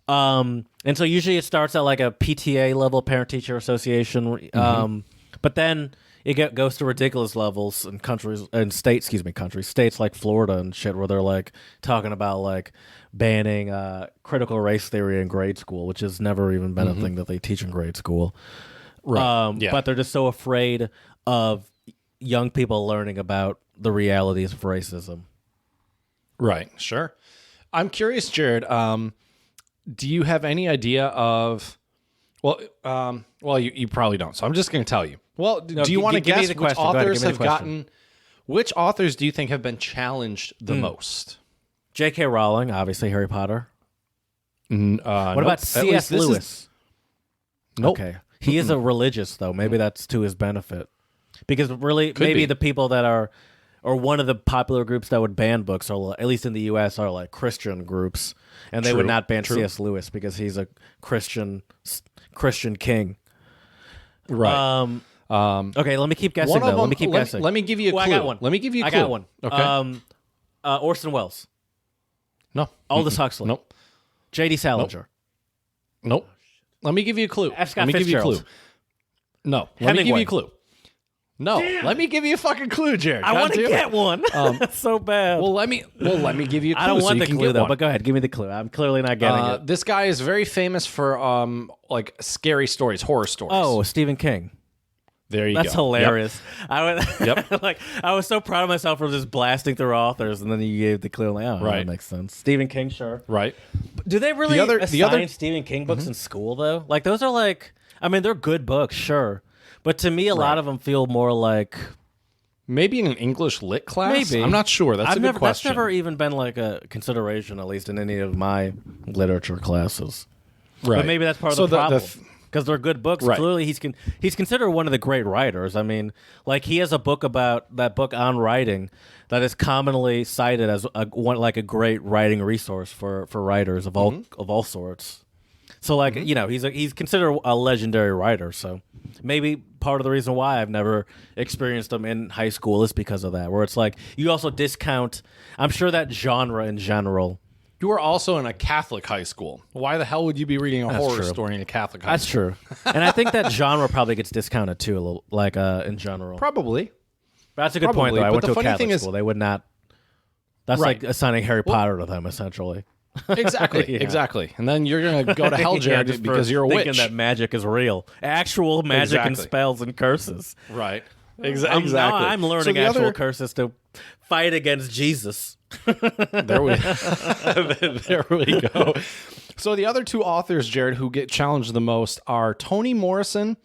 And so usually it starts at like a PTA level, parent teacher association. But then it goes to ridiculous levels in states like Florida and shit, where they're like talking about like banning critical race theory in grade school, which has never even been a thing that they teach in grade school. Right. But they're just so afraid of young people learning about the realities of racism. Right. Sure. I'm curious, Jared. Do you have any idea of? Well, you probably don't. So I'm just going to tell you. Well, do you want to guess which authors have gotten? Which authors do you think have been challenged the most? J.K. Rowling, obviously Harry Potter. What about C.S. Lewis? Nope. Okay, he is a religious though. Maybe that's to his benefit, because really, maybe the people that are, or one of the popular groups that would ban books, are at least in the U.S., are like Christian groups. And they would not ban C.S. Lewis because he's a Christian king. Right. Okay, let me keep guessing, though. Let me keep guessing. Let me give you a clue. I got one. Let me give you a clue. I got one. Okay. Orson Welles. No. Aldous Huxley. Nope. J.D. Salinger. Nope. Let me give you a clue. F. Scott Let me give you a clue. Fitzgerald. No. Let me give you a clue. No, let me give you a fucking clue, Jared. I want to get one. That's so bad. Well, let me give you a clue. I don't want so the clue though, but go ahead, give me the clue. I'm clearly not getting it. This guy is very famous for like scary stories, horror stories. Oh, Stephen King. There you go. That's hilarious. Yep. I was so proud of myself for just blasting through authors, and then you gave the clue. I'm like, oh, that makes sense. Stephen King, sure. Right. Do they really assign Stephen King books in school though? Like those are like, I mean, they're good books, sure. But to me, a lot of them feel more like maybe in an English lit class. Maybe. I'm not sure. That's a good question. That's never even been like a consideration, at least in any of my literature classes. Right. But maybe that's part of the problem. Because they're good books. Right. Clearly, he's considered one of the great writers. I mean, like he has a book about that book on writing that is commonly cited as a great writing resource for writers of all sorts. So like he's considered a legendary writer. So maybe part of the reason why I've never experienced them in high school is because of that, where it's like you also discount. I'm sure that genre in general. You were also in a Catholic high school. Why the hell would you be reading a horror story in a Catholic high school? That's true. And I think that genre probably gets discounted too, a little, like in general. Probably. But that's a good point, though. I went to a Catholic school. They would not. That's like assigning Harry Potter to them, essentially. Exactly. Exactly. And then you're going to go to hell, Jared, just because you're a witch. Thinking that magic is real. Actual magic and spells and curses. Right. Exactly. Now I'm learning actual curses to fight against Jesus. There we go. So the other two authors, Jared, who get challenged the most are Toni Morrison,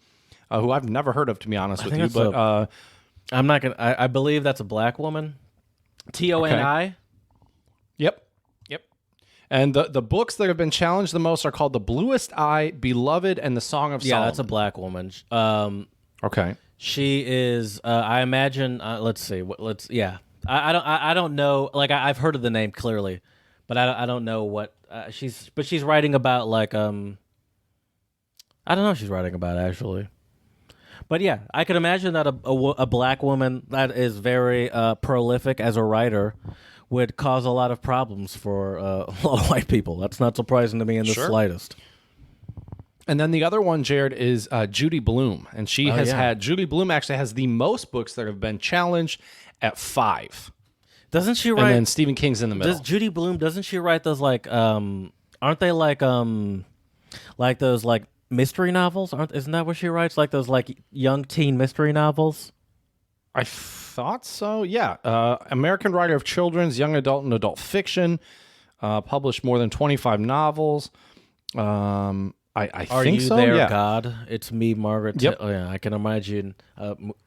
who I've never heard of, to be honest with you. But I'm not going to... I believe that's a black woman. Toni. Okay. Yep. And the books that have been challenged the most are called The Bluest Eye, Beloved, and The Song of Solomon. Yeah, that's a black woman. Okay. She is. I imagine. Let's see. I don't know. Like I've heard of the name clearly, but I don't know what she's. But she's writing about like I don't know what she's writing about actually. But yeah, I could imagine that a black woman that is very prolific as a writer would cause a lot of problems for a lot of white people. That's not surprising to me in the slightest. And then the other one, Jared, is Judy Bloom. And Judy Bloom actually has the most books that have been challenged at 5. Doesn't she write? And then Stephen King's in the middle. Judy Bloom, doesn't she write those aren't they like those like mystery novels? Isn't that what she writes? Like those like young teen mystery novels? I thought so, yeah. American writer of children's, young adult, and adult fiction. Published more than 25 novels. I Are think you so. there, Yeah. God? It's me, Margaret. Yep. Oh yeah, I can imagine.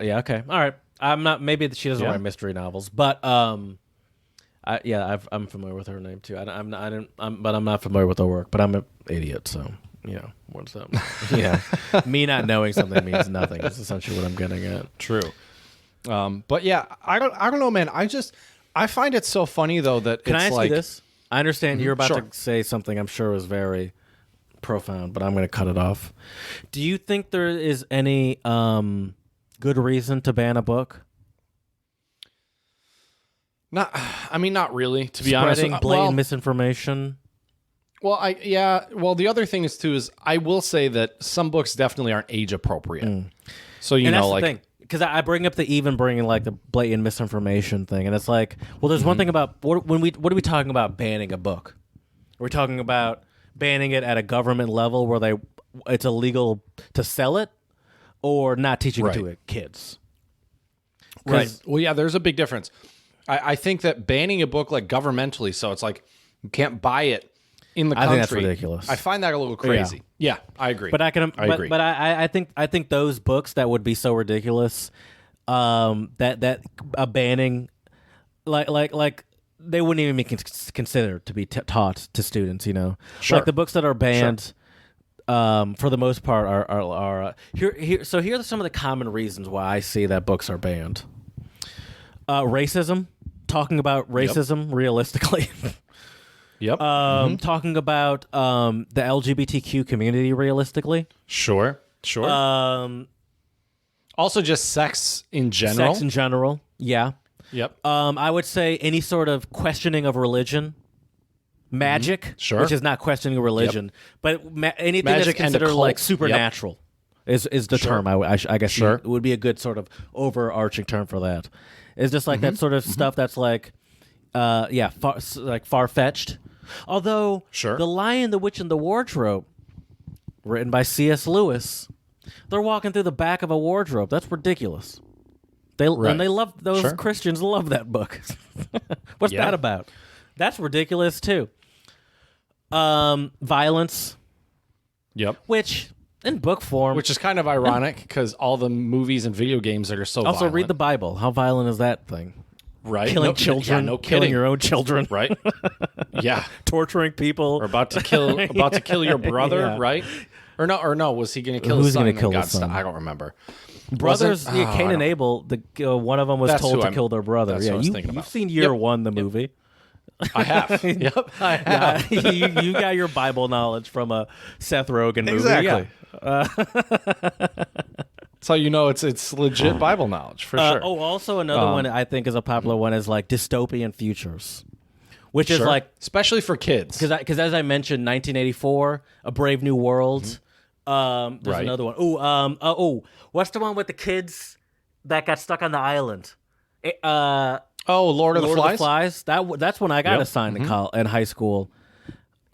Yeah. Okay. All right. I'm not. Maybe she doesn't write mystery novels, but I'm familiar with her name too. I'm not familiar with her work. But I'm an idiot, so what's that? Yeah. Me not knowing something means nothing. That's essentially what I'm getting at. True. But yeah, I don't know, man. I find it so funny though that Can it's I ask like you this? I understand you're about Sure. to say something I'm sure was very profound, but I'm going to cut it off. Do you think there is any good reason to ban a book? not really, to be honest. Spreading blatant misinformation. Well, the other thing is I will say that some books definitely aren't age appropriate. So And that's the thing. Because I bring up bringing like the blatant misinformation thing, and it's like, well, there's one thing about what are we talking about banning a book? Are we talking about banning it at a government level where it's illegal to sell it, or not teaching it to kids? Right. Well, yeah, there's a big difference. I think that banning a book like governmentally, so it's like you can't buy it in the country. I think that's ridiculous. I find that a little crazy. Yeah, I agree. But I agree. But I think those books that would be so ridiculous, that a banning, like they wouldn't even be considered to be taught to students. Sure. Like the books that are banned, for the most part, are here. So here are some of the common reasons why I see that books are banned. Racism, talking about racism realistically. Yep. Talking about the LGBTQ community realistically. Sure. Also, just sex in general. Sex in general, yeah. Yep. I would say any sort of questioning of religion, magic, Sure. which is not questioning of religion, but anything Magic that's and considered occult. like supernatural is the term. I guess Sure. it would be a good sort of overarching term for that. It's just like that sort of stuff that's like, far-fetched. Although, Sure. The Lion, the Witch, and the Wardrobe, written by C.S. Lewis, they're walking through the back of a wardrobe. That's ridiculous. And they love those Sure. Christians love that book. What's that about? That's ridiculous too. Violence, Yep. which in book form, Which is kind of ironic because all the movies and video games that are so also violent. read the Bible. How violent is that thing? Right. Killing No- children, yeah, no killing kidding. your own children, Right. Yeah. torturing people, Or about to kill your brother, Yeah. right? Or no, was he going to kill Who's his son? gonna and kill God his son? I don't remember. brothers. Wasn't- Cain and Abel. One of them was That's told who to I'm- kill their brother. that's Yeah, what I was thinking you've about. seen Year Yep. One, the movie. I have. Yep. I have. Yeah, you got your Bible knowledge from a Seth Rogen movie. Exactly. Yeah. That's how you know it's legit Bible knowledge for sure. Also another one I think is a popular one is like Dystopian Futures, which is Sure. like especially for kids. because as I mentioned, 1984, A Brave New World. There's Right. another one. What's the one with the kids that got stuck on the island? Lord of the Lord Flies. of the Flies. That's when I got Yep. assigned in high school.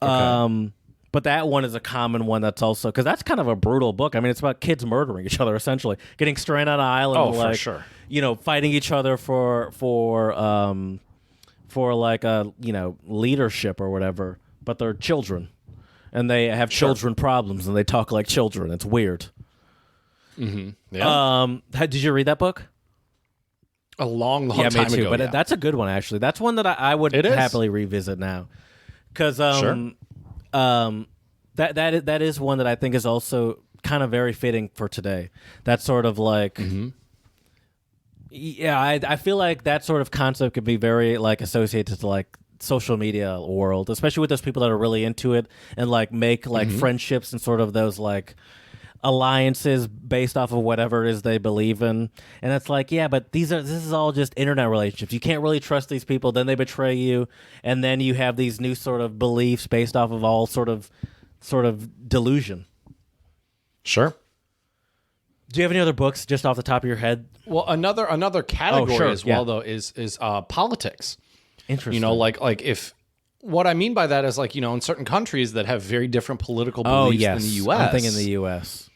But that one is a common one. That's also because that's kind of a brutal book. I mean, it's about kids murdering each other essentially, getting stranded on an island. Oh, and, for like, sure. Fighting each other for like a leadership or whatever. But they're children, and they have children problems, and they talk like children. It's weird. Yeah. Did you read that book? a long Yeah, time me too. ago. But yeah. that's a good one, actually. That's one that I would It is. happily revisit now, because Sure. that is one that I think is also kind of very fitting for today. That sort of like, yeah, I feel like that sort of concept could be very like associated to like social media world, especially with those people that are really into it and like make like friendships and sort of those like alliances based off of whatever it is they believe in. And it's like, yeah, but this is all just internet relationships. You can't really trust these people. Then they betray you, and then you have these new sort of beliefs based off of all sort of delusion. Sure. Do you have any other books just off the top of your head? Well, another category sure, as well, though, is politics. Interesting. You know, like if what I mean by that is like, you know, in certain countries that have very different political beliefs than the U.S. I'm thinking the U.S.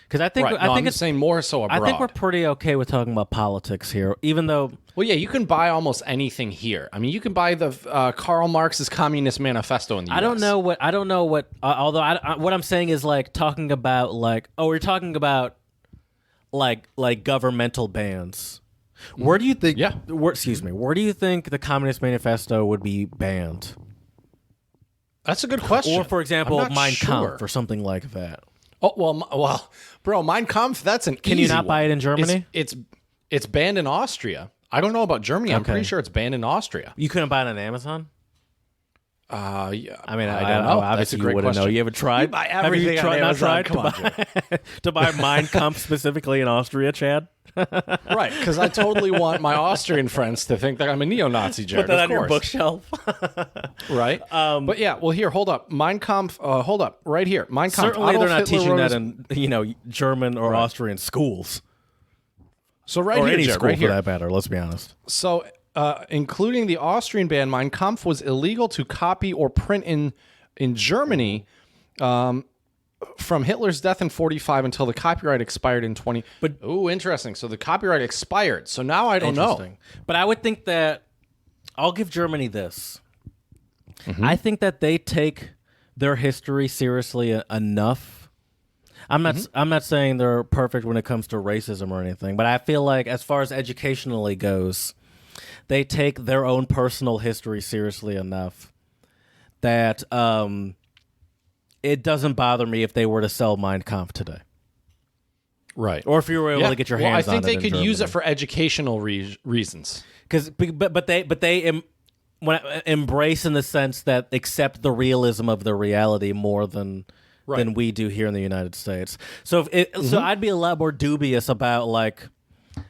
Because I think Right. No, I'm saying more so abroad. I think we're pretty okay with talking about politics here, even though. Well, yeah, you can buy almost anything here. I mean, you can buy the Karl Marx's Communist Manifesto in the U.S. I don't know what. Although what I'm saying is like talking about like we're talking about like governmental bans. Where do you think? Yeah. Where do you think the Communist Manifesto would be banned? That's a good question. Or, for example, I'm not Mein sure. Kampf or something like that. Oh well, bro, Mein Kampf. That's an Can easy you not buy it in Germany? It's banned in Austria. I don't know about Germany. I'm pretty sure it's banned in Austria. You couldn't buy it on Amazon? Yeah. I mean, I don't know. Obviously, That's a you not wouldn't question. know. You ever tried? You buy everything Have you on not Amazon. tried Come on, to buy Mein Kampf specifically in Austria, Chad? Right, because I totally want my Austrian friends to think that I'm a neo-Nazi, Jared. Put that of on your course. bookshelf. Right? But yeah, well, here, hold up. Mein Kampf, hold up, right here. Mein Kampf. Certainly, Adolf they're not Hitler teaching wrote that his- in German or Austrian schools, So right or here, any Jared, school right for here. that matter. Let's be honest. So, including the Austrian ban, Mein Kampf was illegal to copy or print in Germany from Hitler's death in 1945 until the copyright expired in 20. But interesting. So the copyright expired. So now I don't know. Interesting. But I would think that I'll give Germany this. I think that they take their history seriously enough. I'm not saying they're perfect when it comes to racism or anything, but I feel like as far as educationally goes, they take their own personal history seriously enough that it doesn't bother me if they were to sell Mein Kampf today. Right. Or if you were able to get your hands on it. I think they could use it for educational reasons. But they embrace in the sense that accept the realism of the reality more than we do here in the United States. So so I'd be a lot more dubious about like,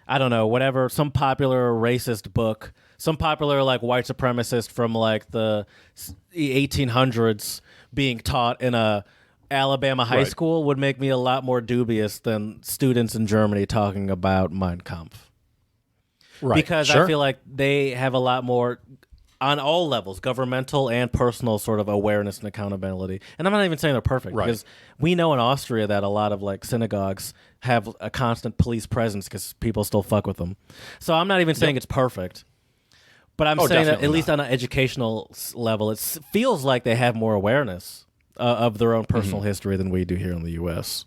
I don't know, whatever, some popular racist book, some popular like white supremacist from like the 1800s being taught in a Alabama high school would make me a lot more dubious than students in Germany talking about Mein Kampf. Right. Because I feel like they have a lot more on all levels, governmental and personal sort of awareness and accountability. And I'm not even saying they're perfect because we know in Austria that a lot of like synagogues have a constant police presence because people still fuck with them. So I'm not even saying it's perfect. But I'm saying that at least on an educational level, it feels like they have more awareness of their own personal history than we do here in the U.S.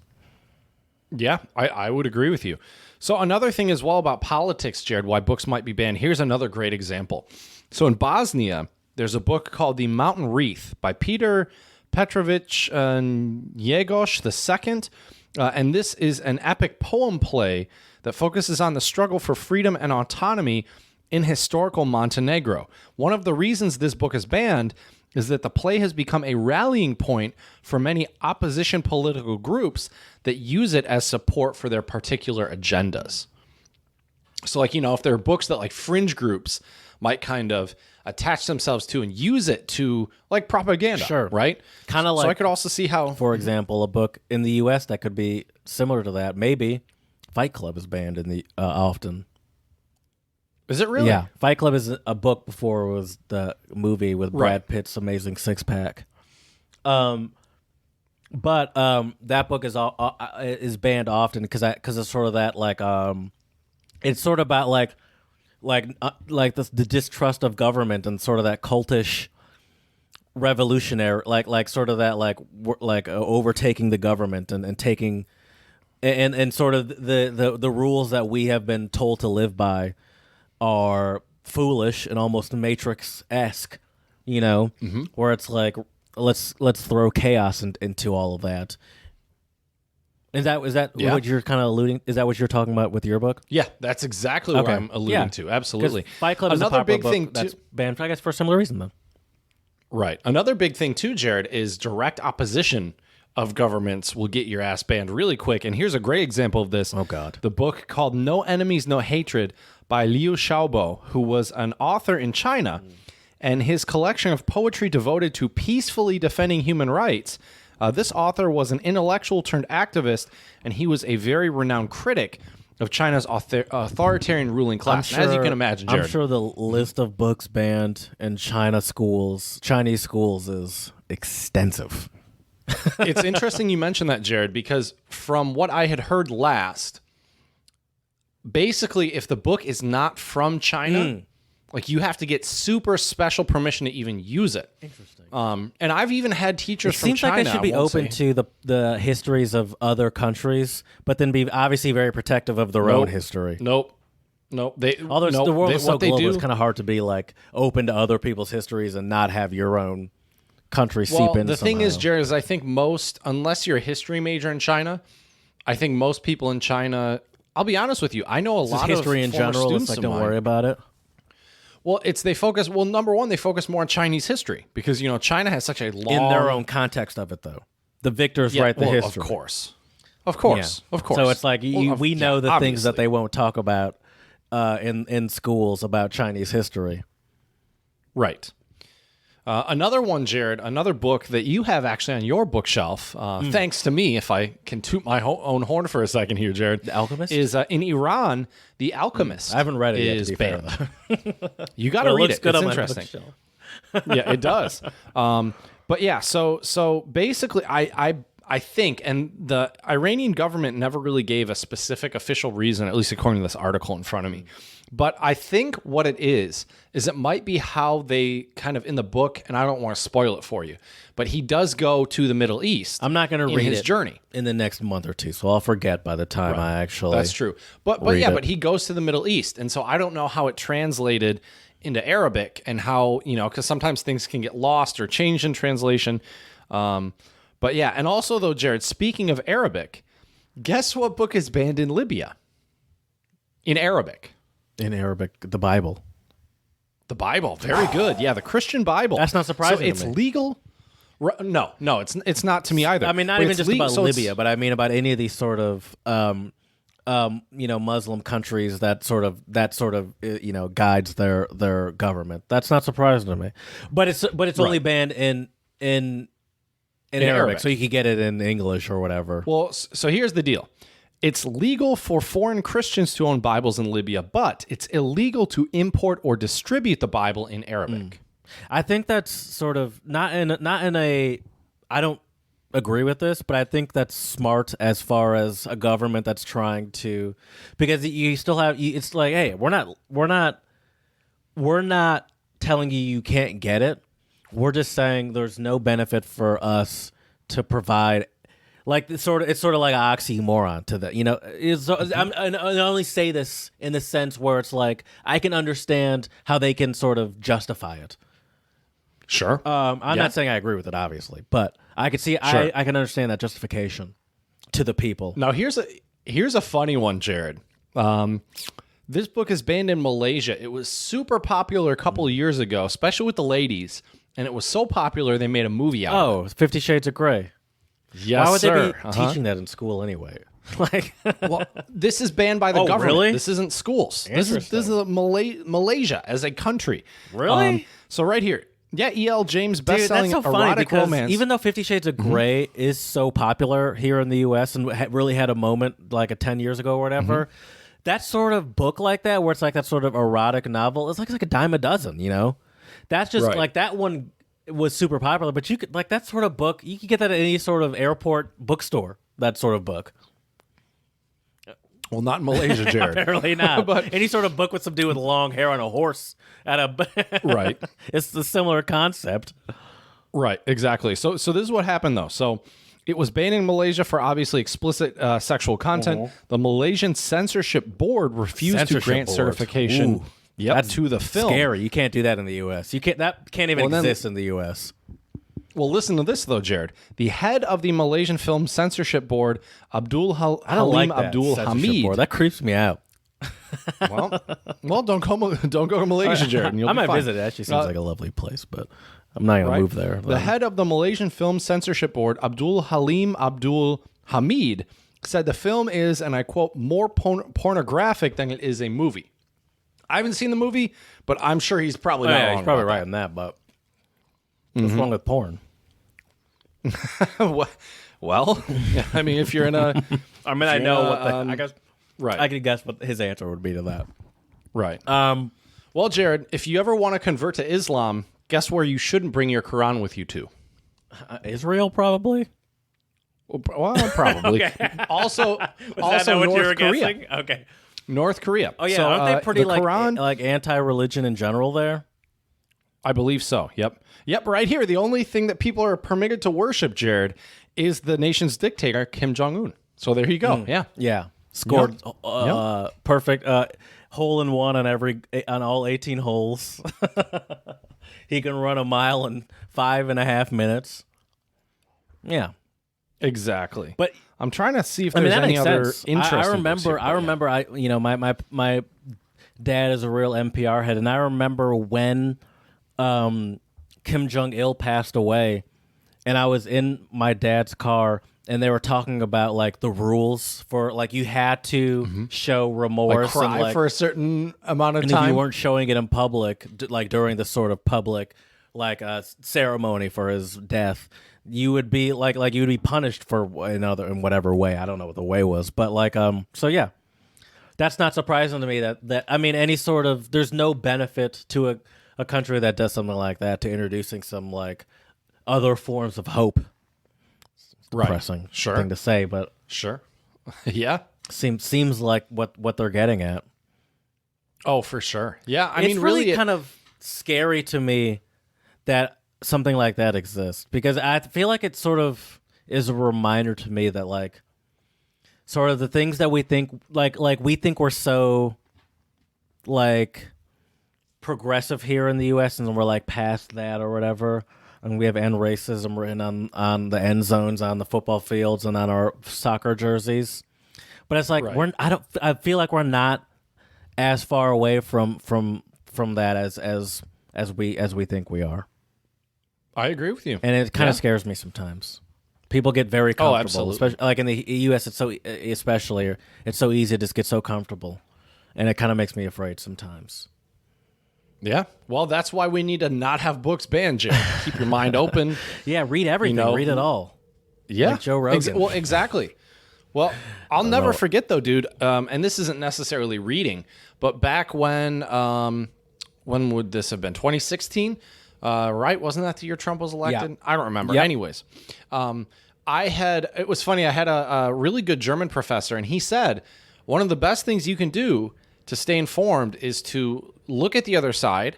Yeah, I would agree with you. So another thing as well about politics, Jared, why books might be banned. Here's another great example. So in Bosnia, there's a book called The Mountain Wreath by Peter Petrovich Njegoš II. And this is an epic poem play that focuses on the struggle for freedom and autonomy in historical Montenegro. One of the reasons this book is banned is that the play has become a rallying point for many opposition political groups that use it as support for their particular agendas. So, like, you know, if there are books that like fringe groups might kind of attach themselves to and use it to like propaganda, Sure. right? Kind of like, so I could also see how, for example, a book in the U.S. that could be similar to that. Maybe Fight Club is banned in the often. Is it really? Yeah, Fight Club is a book before it was the movie with Brad Pitt's amazing six-pack. But that book is banned often because it's sort of that like it's sort of about like the distrust of government and sort of that cultish revolutionary like sort of that like overtaking the government and taking and sort of the rules that we have been told to live by are foolish and almost Matrix-esque, you know, where it's like let's throw chaos into all of that. Is that what you're kind of alluding? Is that what you're talking about with your book? Yeah, that's exactly what I'm alluding to. Absolutely. Fight Club is another a popular big book thing that's too. banned, I guess, for a similar reason, though. Right. Another big thing too, Jared, is direct opposition of governments will get your ass banned really quick. And here's a great example of this. Oh, God. The book called No Enemies, No Hatred by Liu Xiaobo, who was an author in China, and his collection of poetry devoted to peacefully defending human rights This author was an intellectual turned activist, and he was a very renowned critic of China's authoritarian ruling class. And as you can imagine, Jared, I'm sure the list of books banned in Chinese schools is extensive. It's interesting you mentioned that, Jared, because from what I had heard last, basically, if the book is not from China, like you have to get super special permission to even use it. Interesting. And I've even had teachers from China. It seems like they should be open to the histories of other countries, but then be obviously very protective of their own history. Nope. The world is so global, it's kind of hard to be like open to other people's histories and not have your own country seep in. The thing is, Jared, is I think unless you're a history major in China, I think most people in China, I'll be honest with you, I know a lot of history in general. It's like, don't worry about it. Well, number one, they focus more on Chinese history because, China has such a long... In their own context of it, though. The victors write the history. Of course. So it's like, we know the things that they won't talk about in schools about Chinese history. Right. Another one, Jared, another book that you have actually on your bookshelf, thanks to me, if I can toot my own horn for a second here, Jared. The Alchemist? Is in Iran, The Alchemist. I haven't read it yet, to be fair, though. You got to read it. Good It's on interesting. My Yeah, it does. But yeah, so basically, I think, and the Iranian government never really gave a specific official reason, at least according to this article in front of me. But I think what it is it might be how they kind of in the book, and I don't want to spoil it for you, but he does go to the Middle East. I'm not going to read his journey in the next month or two, so I'll forget by the time I actually. That's true. But he goes to the Middle East, and so I don't know how it translated into Arabic and how, because sometimes things can get lost or changed in translation. But yeah, and also though, Jared, speaking of Arabic, guess what book is banned in Libya? In Arabic. In Arabic, the Bible. The Bible, very good. Yeah, the Christian Bible. That's not surprising. So it's legal. No, it's not to me either. I mean, not even just about Libya, but I mean about any of these sort of Muslim countries that sort of guides their government. That's not surprising to me. But it's only banned in Arabic, so you could get it in English or whatever. Well, so here's the deal. It's legal for foreign Christians to own Bibles in Libya, but it's illegal to import or distribute the Bible in Arabic. I think that's sort of not in a. I don't agree with this, but I think that's smart as far as a government that's trying to, because you still have. It's like, hey, we're not telling you can't get it. We're just saying there's no benefit for us to provide. Like it's sort of like an oxymoron to that, I only say this in the sense where it's like I can understand how they can sort of justify it. Sure. I'm not saying I agree with it, obviously, but I can see I can understand that justification to the people. Now here's a funny one, Jared. This book is banned in Malaysia. It was super popular a couple of years ago, especially with the ladies, and it was so popular they made a movie out of it. 50 Shades of Grey. Yes, why would sir. they be teaching that in school anyway? Well, this is banned by the government. Really? This isn't schools. This is Malaysia as a country. Really? So right here, E.L. James best-selling erotic romance. Even though 50 Shades of Grey is so popular here in the U.S. and really had a moment like 10 years ago or whatever, that sort of book like that, where it's like that sort of erotic novel, it's like a dime a dozen. That's just like that one. Was super popular, but you could like that sort of book. You could get that at any sort of airport bookstore. That sort of book. Well, not in Malaysia, Jared. Apparently not. But any sort of book with some dude with long hair on a horse at a right. It's a similar concept. Right. Exactly. So this is what happened though. So it was banned in Malaysia for obviously explicit sexual content. The Malaysian censorship board refused to grant certification. Ooh. Yep, that's to the film. Scary. You can't do that in the U.S. That can't even exist in the U.S. Well, listen to this though, Jared. The head of the Malaysian Film Censorship Board, Halim Abdul Hamid. That creeps me out. well, don't go to Malaysia, Jared. And you'll I be might fine. visit. It actually seems like a lovely place, but I'm not going to move there. The head of the Malaysian Film Censorship Board, Abdul Halim Abdul Hamid, said the film is, and I quote, more pornographic than it is a movie. I haven't seen the movie, but I'm sure he's probably not wrong. He's probably right in that, but what's wrong with porn? Well, I mean, if you're in a, I mean, I know what I guess. right, I could guess what his answer would be to that. right. Well, Jared, if you ever want to convert to Islam, guess where you shouldn't bring your Quran with you to? Israel, probably. Well, probably. Also, Was that what North you were Korea. guessing? Okay. North Korea. Oh yeah, so, aren't they pretty the Quran, like anti-religion in general there? I believe so. Yep. Right here, the only thing that people are permitted to worship, Jared, is the nation's dictator, Kim Jong-un. So there you go. Yeah. Scored perfect hole in one on all 18 holes. He can run a mile in 5.5 minutes. Yeah. Exactly. But I'm trying to see if there's any other interesting I remember my dad is a real NPR head, and I remember when Kim Jong-il passed away, and I was in my dad's car, and they were talking about like the rules for like you had to show remorse, like cry and, for a certain amount of and time. if you weren't showing it in public, like during the sort of public ceremony for his death, you would be like you would be punished for in whatever way. I don't know what the way was, but so yeah, that's not surprising to me. That I mean, any sort of there's no benefit to a country that does something like that to introducing some like other forms of hope. Right. Depressing Sure. thing to say, but Sure. Yeah. seems like what they're getting at. Oh, for sure. Yeah. I It's mean, really really, kind of scary to me that something like that exists, because I feel like it sort of is a reminder to me that like sort of the things that we think like we think we're so like progressive here in the US, and we're like past that or whatever, and we have end racism written on the end zones on the football fields and on our soccer jerseys. But it's like Right. I feel like we're not as far away from that as we think we are. I agree with you. And it kind of scares me sometimes. People get very comfortable, absolutely. especially like in the US. It's so easy to just get so comfortable, and it kind of makes me afraid sometimes. Yeah. Well, that's why we need to not have books banned, Jared. Keep your mind open. Yeah, read everything. Read it all. Yeah. Like Joe Rogan. Well, exactly. Well, I'll never forget though, dude. And this isn't necessarily reading, but back when would this have been? 2016, right? Wasn't that the year Trump was elected? Yeah. I don't remember. Yep. Anyways, it was funny. I had a really good German professor, and he said one of the best things you can do to stay informed is to look at the other side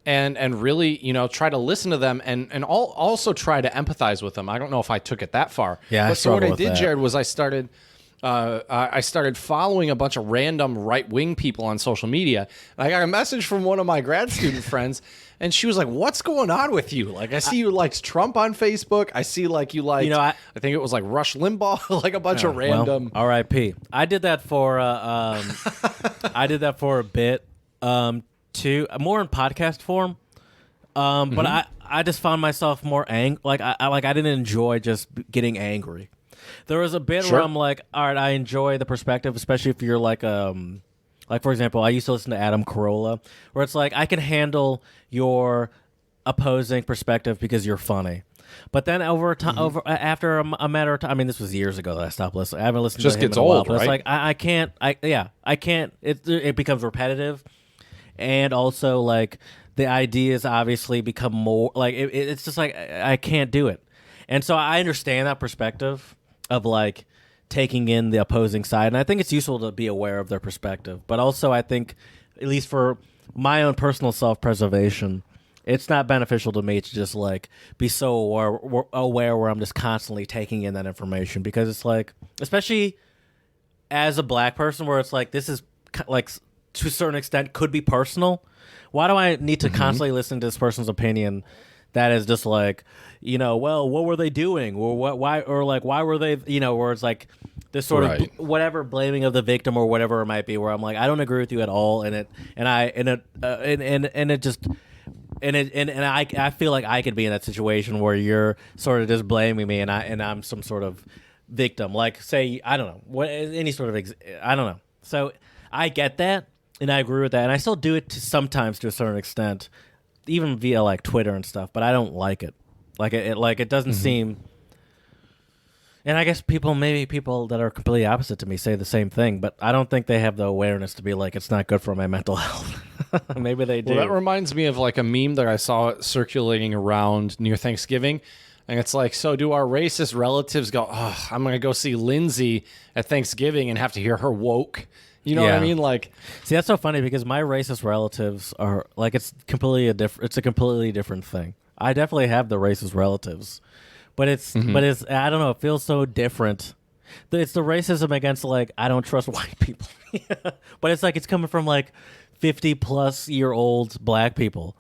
and really, try to listen to them and also try to empathize with them. I don't know if I took it that far. Yeah, but so what I did, that. Jared, was I started following a bunch of random right-wing people on social media. And I got a message from one of my grad student friends, and she was like, "What's going on with you? Like, I see you like Trump on Facebook. I see like you like, I think it was like Rush Limbaugh, like a bunch of random." Well, R.I.P. I did that for a bit, too, more in podcast form. But I just found myself more I didn't enjoy just getting angry. There was a bit where I'm like, all right, I enjoy the perspective, especially if you're like for example, I used to listen to Adam Carolla, where it's like I can handle your opposing perspective because you're funny. But then after a matter of time, I mean, this was years ago that I stopped listening. I haven't listened to him gets in a while, old, but right? it's like I can't. It becomes repetitive, and also like the ideas obviously become more like it's just like I can't do it. And so I understand that perspective of like taking in the opposing side, and I think it's useful to be aware of their perspective. But also, I think, at least for my own personal self-preservation, it's not beneficial to me to just like be so aware where I'm just constantly taking in that information, because it's like, especially as a black person, where it's like this is like to a certain extent could be personal. Why do I need to constantly listen to this person's opinion that is just like, well, what were they doing, or why were they, where it's like this sort of whatever blaming of the victim or whatever it might be, where I'm like, I don't agree with you at all, I feel like I could be in that situation where you're sort of just blaming me, and I'm some sort of victim, like say, I don't know, any sort of I don't know. So I get that, and I agree with that, and I still do it sometimes to a certain extent, even via like Twitter and stuff, but I don't like it. Like it doesn't seem And I guess maybe people that are completely opposite to me say the same thing, but I don't think they have the awareness to be like, it's not good for my mental health. Maybe they do. Well, that reminds me of like a meme that I saw circulating around near Thanksgiving. And it's like, so do our racist relatives go, oh, I'm going to go see Lindsay at Thanksgiving and have to hear her woke? You know what I mean? Like, see, that's so funny because my racist relatives are like, it's a completely different thing. I definitely have the racist relatives, but it's I don't know, it feels so different. It's the racism against like, I don't trust white people. But it's like, it's coming from like 50-plus-year-old black people.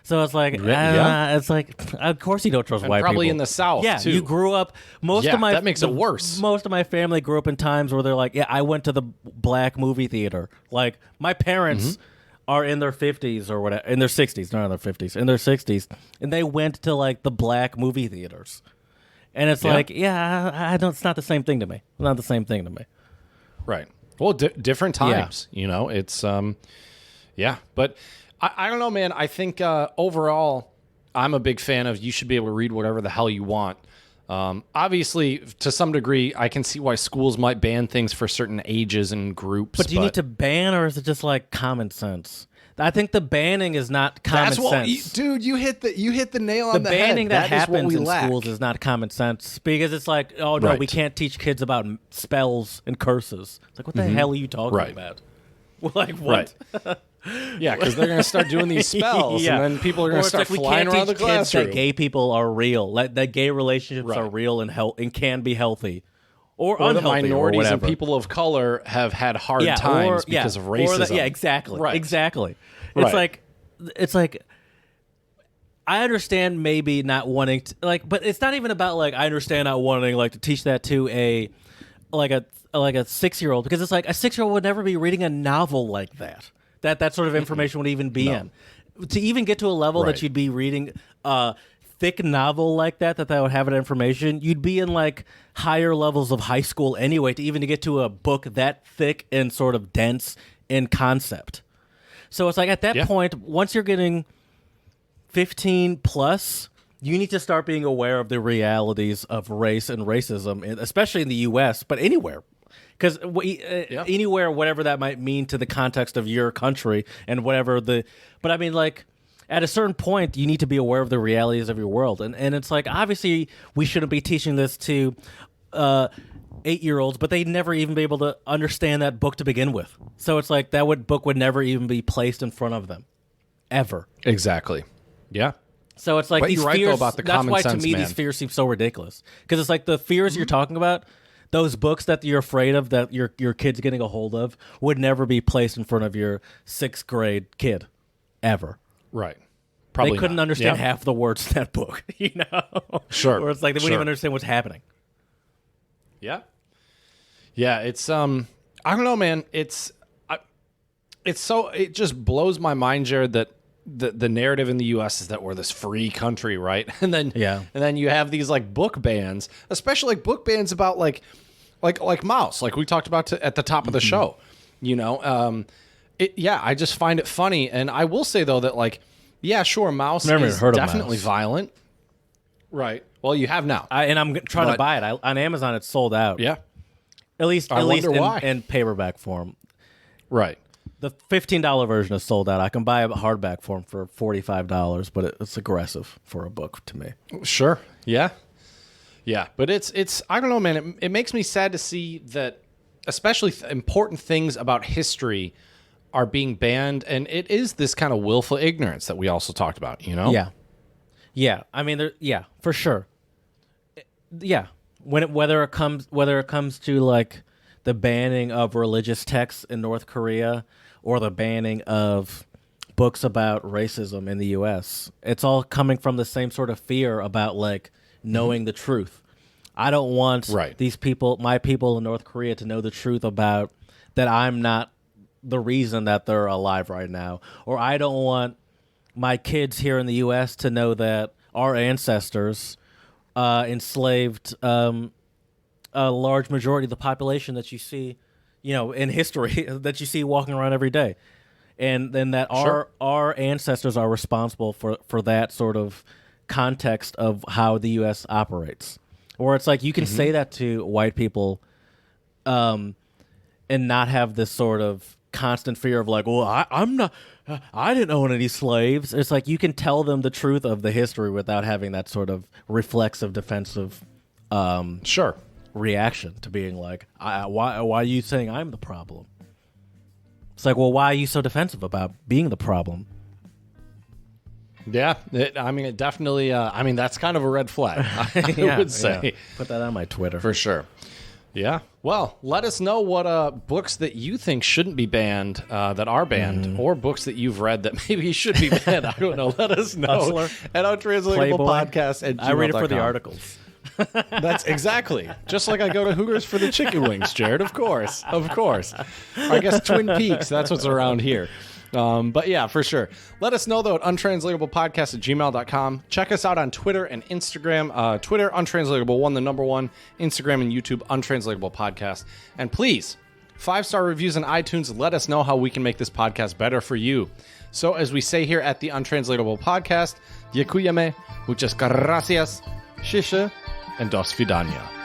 So it's like, it's like, of course you don't trust white probably people. in the South, yeah, too. you grew up, that makes it worse. Most of my family grew up in times where they're like, yeah, I went to the black movie theater. Like, my parents are in their 50s or whatever, in their 60s, not in their 50s, in their 60s, and they went to, like, the black movie theaters. And it's like, I don't, it's not the same thing to me. It's not the same thing to me. Right. Well, different times, you know, it's, but I don't know, man. I think overall, I'm a big fan of you should be able to read whatever the hell you want. Obviously, to some degree, I can see why schools might ban things for certain ages and groups. But do you need to ban, or is it just like common sense? I think the banning is not common sense. Dude, you hit the nail on the head. The banning that happens in schools is not common sense because it's like, oh no, we can't teach kids about spells and curses. It's like, what the hell are you talking about? Like what? Right. Yeah, because they're going to start doing these spells, and then people are going to start flying around the classroom. That gay people are real, that gay relationships are real and can be healthy, or unhealthy, the minorities or and people of color have had hard times because of racism. Exactly. It's like I understand maybe not wanting to, like, but it's not even about like I understand not wanting like to teach that to a 6-year-old, because it's like a 6-year-old would never be reading a novel like that. That sort of information would even be in. To even get to a level that you'd be reading a thick novel like that would have that information, you'd be in like higher levels of high school anyway to even to get to a book that thick and sort of dense in concept. So it's like at that point, once you're getting 15 plus, you need to start being aware of the realities of race and racism, especially in the U.S., but anywhere. Because anywhere, whatever that might mean to the context of your country and whatever but I mean, like, at a certain point, you need to be aware of the realities of your world. And it's like, obviously, we shouldn't be teaching this to 8-year-olds, but they'd never even be able to understand that book to begin with. So it's like book would never even be placed in front of them, ever. Exactly. Yeah. So it's like but these you're fears. Right, though, about the that's why sense, to me man. These fears seem so ridiculous. Because it's like the fears you're talking about. Those books that you're afraid of, that your kid's getting a hold of, would never be placed in front of your 6th grade kid, ever. Right. Probably they couldn't understand half the words in that book, you know? Sure. Or it's like they wouldn't even understand what's happening. Yeah. Yeah, it's I don't know, man. It just blows my mind, Jared, that the narrative in the U.S. is that we're this free country, right? And then you have these like book bans, especially like book bans about like Mouse, like we talked about at the top of the show. You know, I just find it funny, and I will say though that like, yeah, sure, Mouse is definitely violent, right? Well, you have now, and I'm trying to buy it on Amazon. It's sold out. Yeah, at least in paperback form, right? The $15 version is sold out. I can buy a hardback form for $45, but it's aggressive for a book to me. Sure. Yeah. Yeah. But it's I don't know, man. It makes me sad to see that especially important things about history are being banned. And it is this kind of willful ignorance that we also talked about, you know? Yeah. Yeah. I mean, for sure. Yeah. Whether it comes to like the banning of religious texts in North Korea, or the banning of books about racism in the U.S. It's all coming from the same sort of fear about, like, knowing the truth. I don't want these people, my people in North Korea, to know the truth about that I'm not the reason that they're alive right now. Or I don't want my kids here in the U.S. to know that our ancestors enslaved a large majority of the population that you see, you know, in history that you see walking around every day. And then that our ancestors are responsible for that sort of context of how the U.S. operates. Or it's like you can say that to white people and not have this sort of constant fear of like, well, I didn't own any slaves. It's like you can tell them the truth of the history without having that sort of reflexive, defensive Sure. reaction to being like, why are you saying I'm the problem? It's like, well, why are you so defensive about being the problem? Yeah, it definitely, that's kind of a red flag, I would say. Yeah. Put that on my Twitter. For sure. Yeah. Well, let us know what books that you think shouldn't be banned that are banned, or books that you've read that maybe should be banned. I don't know. Let us know. Hustler, at Untranslatable Podcast at gmail.com. I read it for the articles. That's exactly. Just like I go to Hooters for the chicken wings, Jared. Of course. Or I guess Twin Peaks. That's what's around here. But yeah, for sure. Let us know, though, at untranslatablepodcast at gmail.com. Check us out on Twitter and Instagram. Twitter, Untranslatable1, the number 1. Instagram and YouTube, Untranslatable Podcast. And please, 5-star reviews on iTunes. Let us know how we can make this podcast better for you. So as we say here at the Untranslatable Podcast, Dziękujemy, muchas gracias, shisha, and dos vidania.